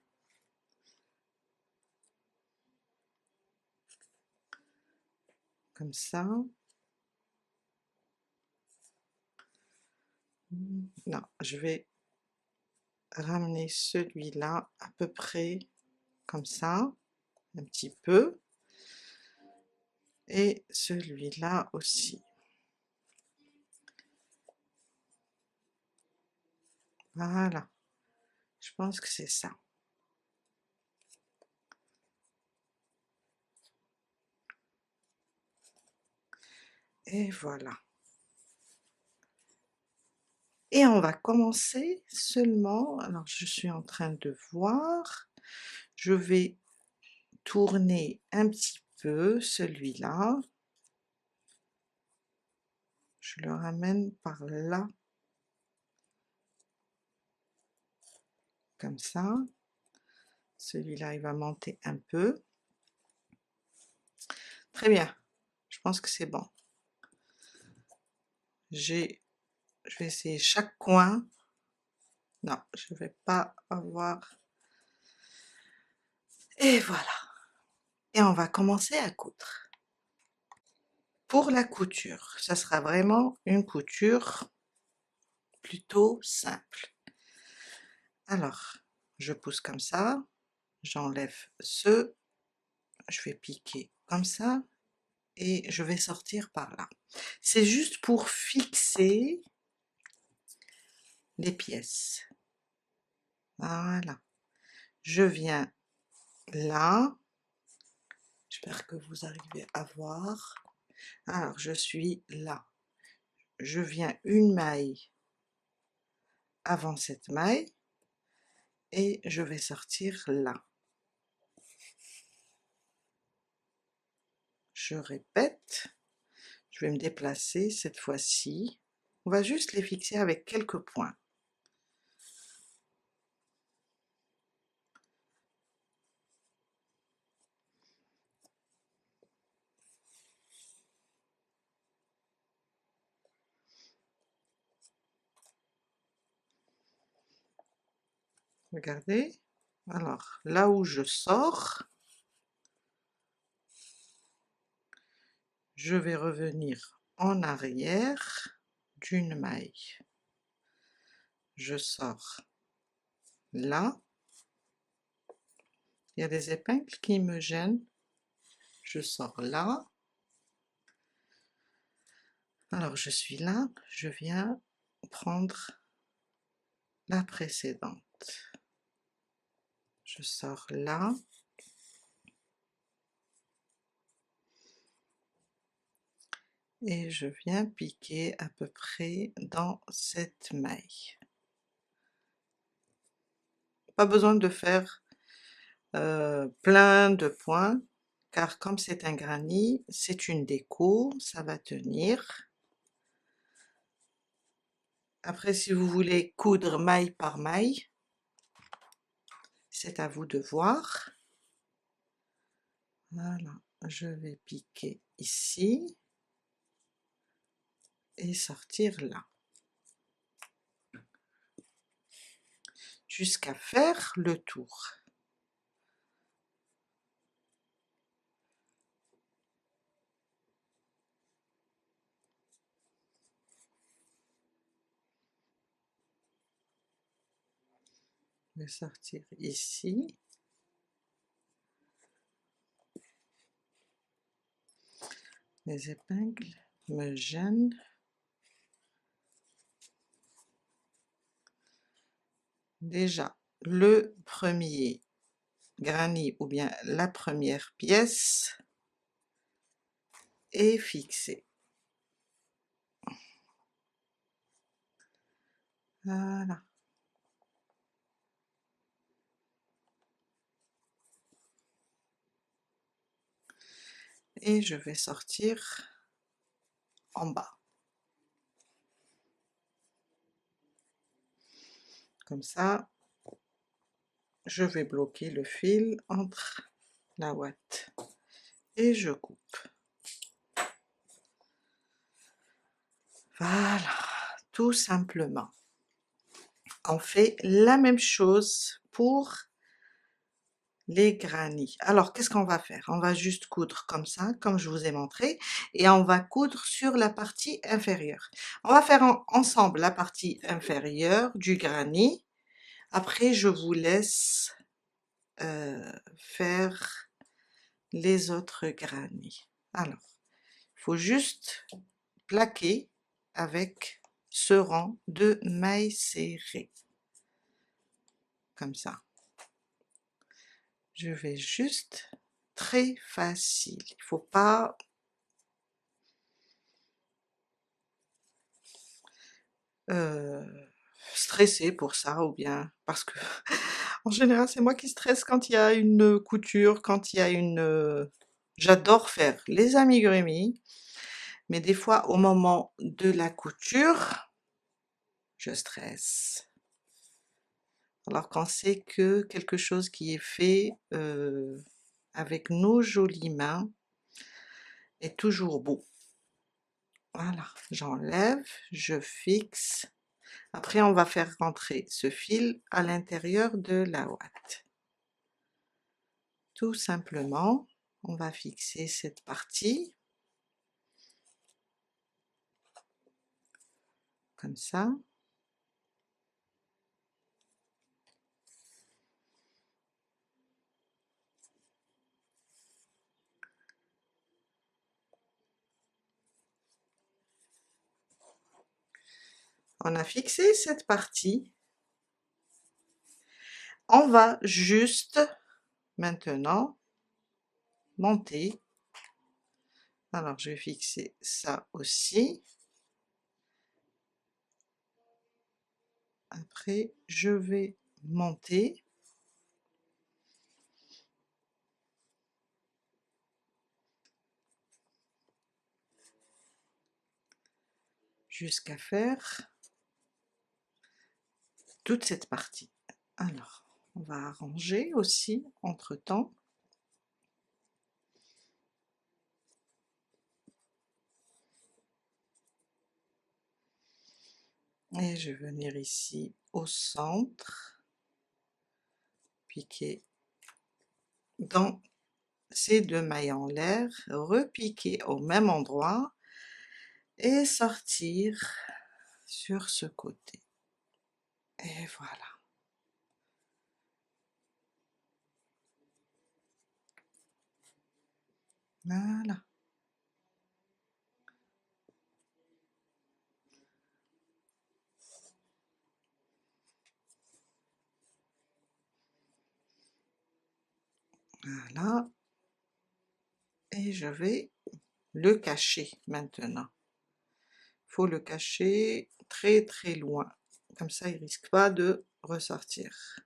Speaker 1: Comme ça. Non, je vais ramener celui-là à peu près comme ça, un petit peu, et celui-là aussi. Voilà, je pense que c'est ça. Et voilà. Et on va commencer seulement, alors je suis en train de voir, je vais tourner un petit peu celui-là, je le ramène par là, comme ça, celui-là il va monter un peu, très bien, je pense que c'est bon. Je vais essayer chaque coin Non, je vais pas avoir, et voilà, et on va commencer à coudre. Pour la couture, ça sera vraiment une couture plutôt simple. Alors, je pousse comme ça, j'enlève je vais piquer comme ça, et je vais sortir par là. C'est juste pour fixer les pièces. Voilà. Je viens là, j'espère que vous arrivez à voir. Alors, je suis là. Je viens une maille avant cette maille, et je vais sortir là. Je répète, je vais me déplacer cette fois-ci. On va juste les fixer avec quelques points. Regardez. Alors, là où je sors, je vais revenir en arrière d'une maille. Je sors là. Il y a des épingles qui me gênent. Je sors là. Alors, je suis là, je viens prendre la précédente. Je sors là. Et je viens piquer à peu près dans cette maille. Pas besoin de faire plein de points, car comme c'est un granny, c'est une déco, ça va tenir. Après, si vous voulez coudre maille par maille, c'est à vous de voir. Voilà, je vais piquer ici et sortir là, jusqu'à faire le tour. Je vais sortir ici. Les épingles me gênent. Déjà, le premier granny ou bien la première pièce est fixée. Voilà. Et je vais sortir en bas. Comme ça, je vais bloquer le fil entre la ouate et je coupe. Voilà, tout simplement. On fait la même chose pour les granny. Alors, qu'est-ce qu'on va faire? On va juste coudre comme ça, comme je vous ai montré, et on va coudre sur la partie inférieure. On va faire ensemble la partie inférieure du granny. Après, je vous laisse faire les autres granny. Alors, il faut juste plaquer avec ce rang de mailles serrées, comme ça. Je vais juste, très facile, il faut pas stresser pour ça, ou bien parce que en général c'est moi qui stresse quand il y a une couture, quand il y a une... J'adore faire les amigurumis, mais des fois au moment de la couture, je stresse. Alors qu'on sait que quelque chose qui est fait avec nos jolies mains est toujours beau. Voilà, j'enlève, je fixe. Après, on va faire rentrer ce fil à l'intérieur de la ouate. Tout simplement, on va fixer cette partie, comme ça. On a fixé cette partie. On va juste maintenant monter. Alors, je vais fixer ça aussi. Après, je vais monter. Jusqu'à faire toute cette partie. Alors, on va arranger aussi entre-temps. Et je vais venir ici au centre, piquer dans ces deux mailles en l'air, repiquer au même endroit et sortir sur ce côté. Et voilà. Voilà. Voilà. Et je vais le cacher maintenant. Il faut le cacher très très loin. Comme ça, il ne risque pas de ressortir.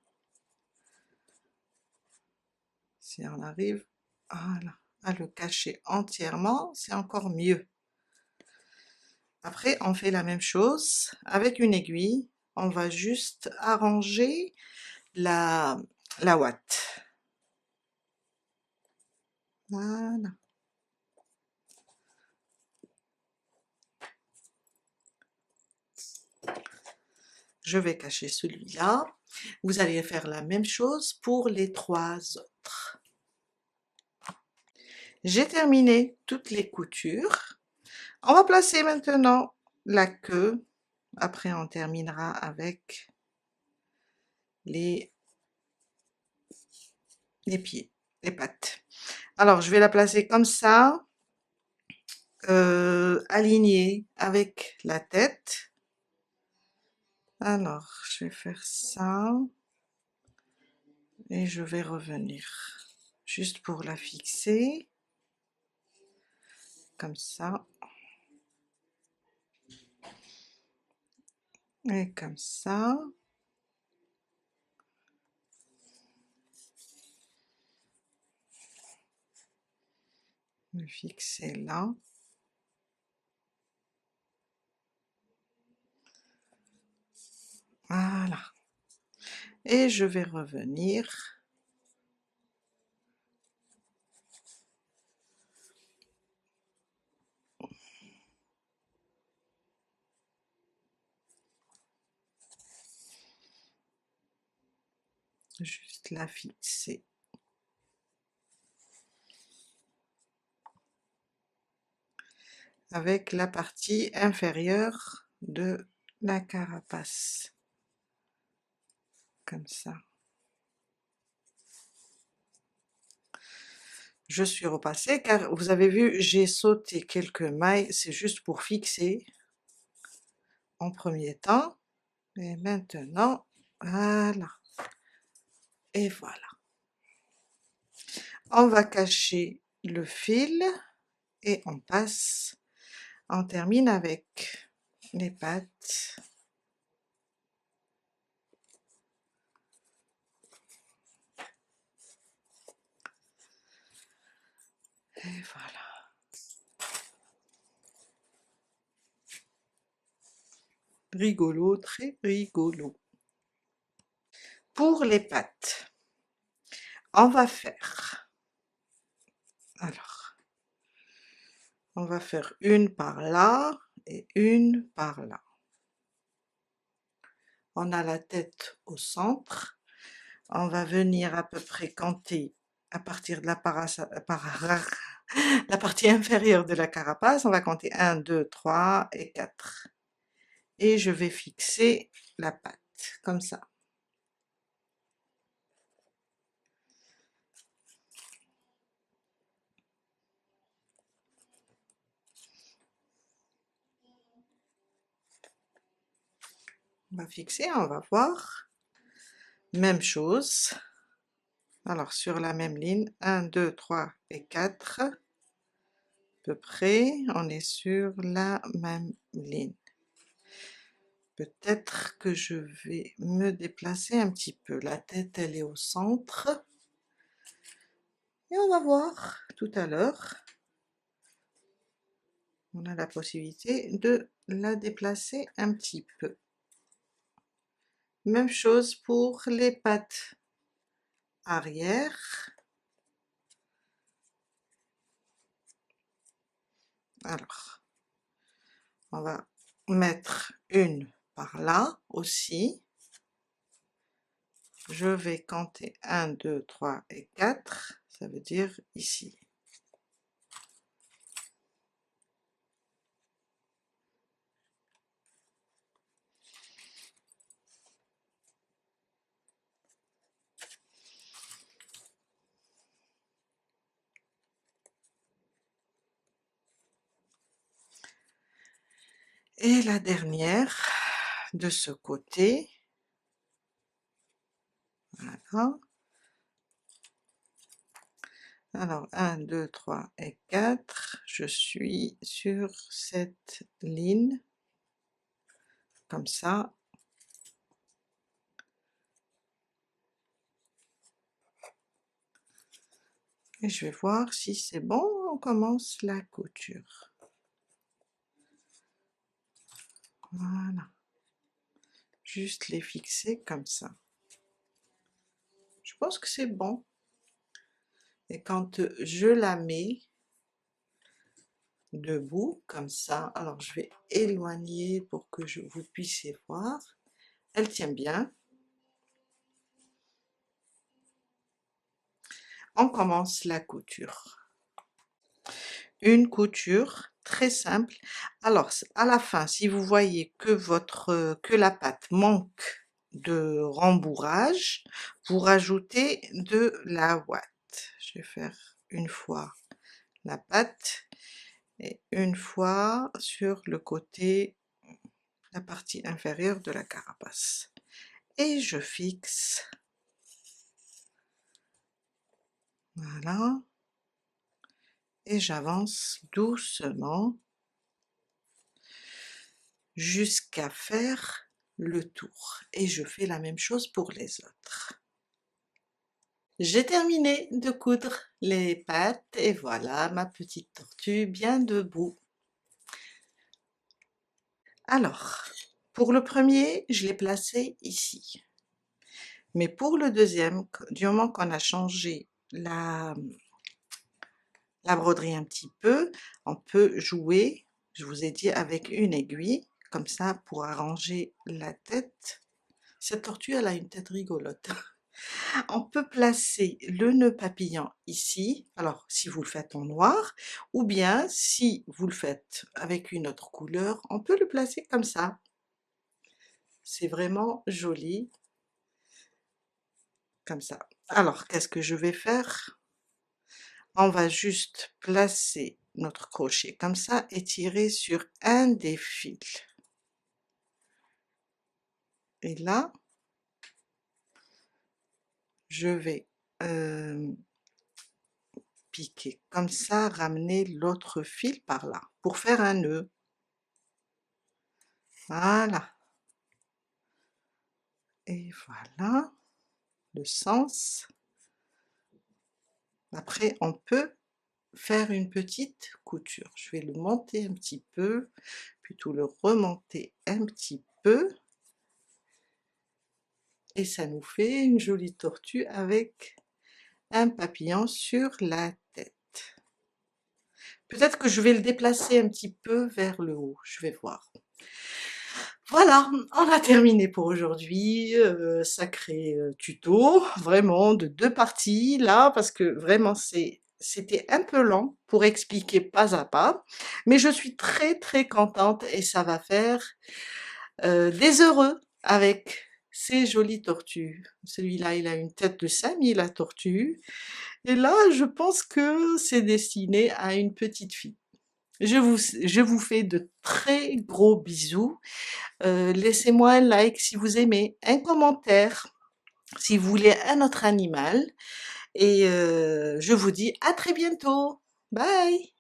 Speaker 1: Si on arrive voilà, à le cacher entièrement, c'est encore mieux. Après, on fait la même chose avec une aiguille. On va juste arranger la ouate. Voilà. Je vais cacher celui-là. Vous allez faire la même chose pour les 3 autres. J'ai terminé toutes les coutures. On va placer maintenant la queue. Après, on terminera avec les pieds, les pattes. Alors, je vais la placer comme ça, alignée avec la tête. Alors, je vais faire ça et je vais revenir juste pour la fixer, comme ça, et comme ça. Le fixer là. Voilà. Et je vais revenir juste la fixer. Avec la partie inférieure de la carapace. Comme ça. Je suis repassée car vous avez vu, j'ai sauté quelques mailles, c'est juste pour fixer en premier temps. Et maintenant, voilà. Et voilà. On va cacher le fil et on passe, on termine avec les pattes. Et voilà. Rigolo, très rigolo. Pour les pattes, on va faire, alors, on va faire une par là et une par là. On a la tête au centre. On va venir à peu près compter à partir de la la partie inférieure de la carapace. On va compter 1, 2, 3 et 4. Et je vais fixer la patte, comme ça. On va fixer, on va voir. Même chose. Alors sur la même ligne, 1, 2, 3 et 4. À peu près, on est sur la même ligne. Peut-être que je vais me déplacer un petit peu. La tête, elle est au centre. Et on va voir tout à l'heure. On a la possibilité de la déplacer un petit peu. Même chose pour les pattes arrière. Alors, on va mettre une par là aussi. Je vais compter 1, 2, 3 et 4, ça veut dire ici. Et la dernière de ce côté, voilà. Alors 1, 2, 3 et 4, je suis sur cette ligne, comme ça. Et je vais voir si c'est bon, on commence la couture. Voilà. Juste les fixer comme ça. Je pense que c'est bon. Et quand je la mets debout, comme ça, alors je vais éloigner pour que vous puissiez voir, elle tient bien. On commence la couture. Une couture très simple. Alors à la fin, si vous voyez que la patte manque de rembourrage, vous rajoutez de la ouate. Je vais faire une fois la patte et une fois sur le côté, la partie inférieure de la carapace. Et je fixe. Voilà. Et j'avance doucement jusqu'à faire le tour. Et je fais la même chose pour les autres. J'ai terminé de coudre les pattes et voilà ma petite tortue bien debout. Alors, pour le premier, je l'ai placé ici. Mais pour le deuxième, du moment qu'on a changé la broderie un petit peu, on peut jouer, je vous ai dit, avec une aiguille, comme ça pour arranger la tête. Cette tortue, elle a une tête rigolote. On peut placer le nœud papillon ici, alors si vous le faites en noir, ou bien si vous le faites avec une autre couleur, on peut le placer comme ça. C'est vraiment joli, comme ça. Alors, qu'est-ce que je vais faire? On va juste placer notre crochet comme ça et tirer sur un des fils. Et là, je vais piquer comme ça, ramener l'autre fil par là pour faire un nœud. Voilà. Et voilà le sens. Après, on peut faire une petite couture. Je vais le monter un petit peu, plutôt le remonter un petit peu. Et ça nous fait une jolie tortue avec un papillon sur la tête. Peut-être que je vais le déplacer un petit peu vers le haut, je vais voir. Voilà, on a terminé pour aujourd'hui, sacré, tuto, vraiment de 2 parties là, parce que vraiment c'était un peu lent pour expliquer pas à pas, mais je suis très, très contente et ça va faire, des heureux avec ces jolies tortues. Celui-là, il a une tête de Samy la tortue et là, je pense que c'est destiné à une petite fille. Je vous fais de très gros bisous. Laissez-moi un like si vous aimez, un commentaire si vous voulez un autre animal et je vous dis à très bientôt. Bye!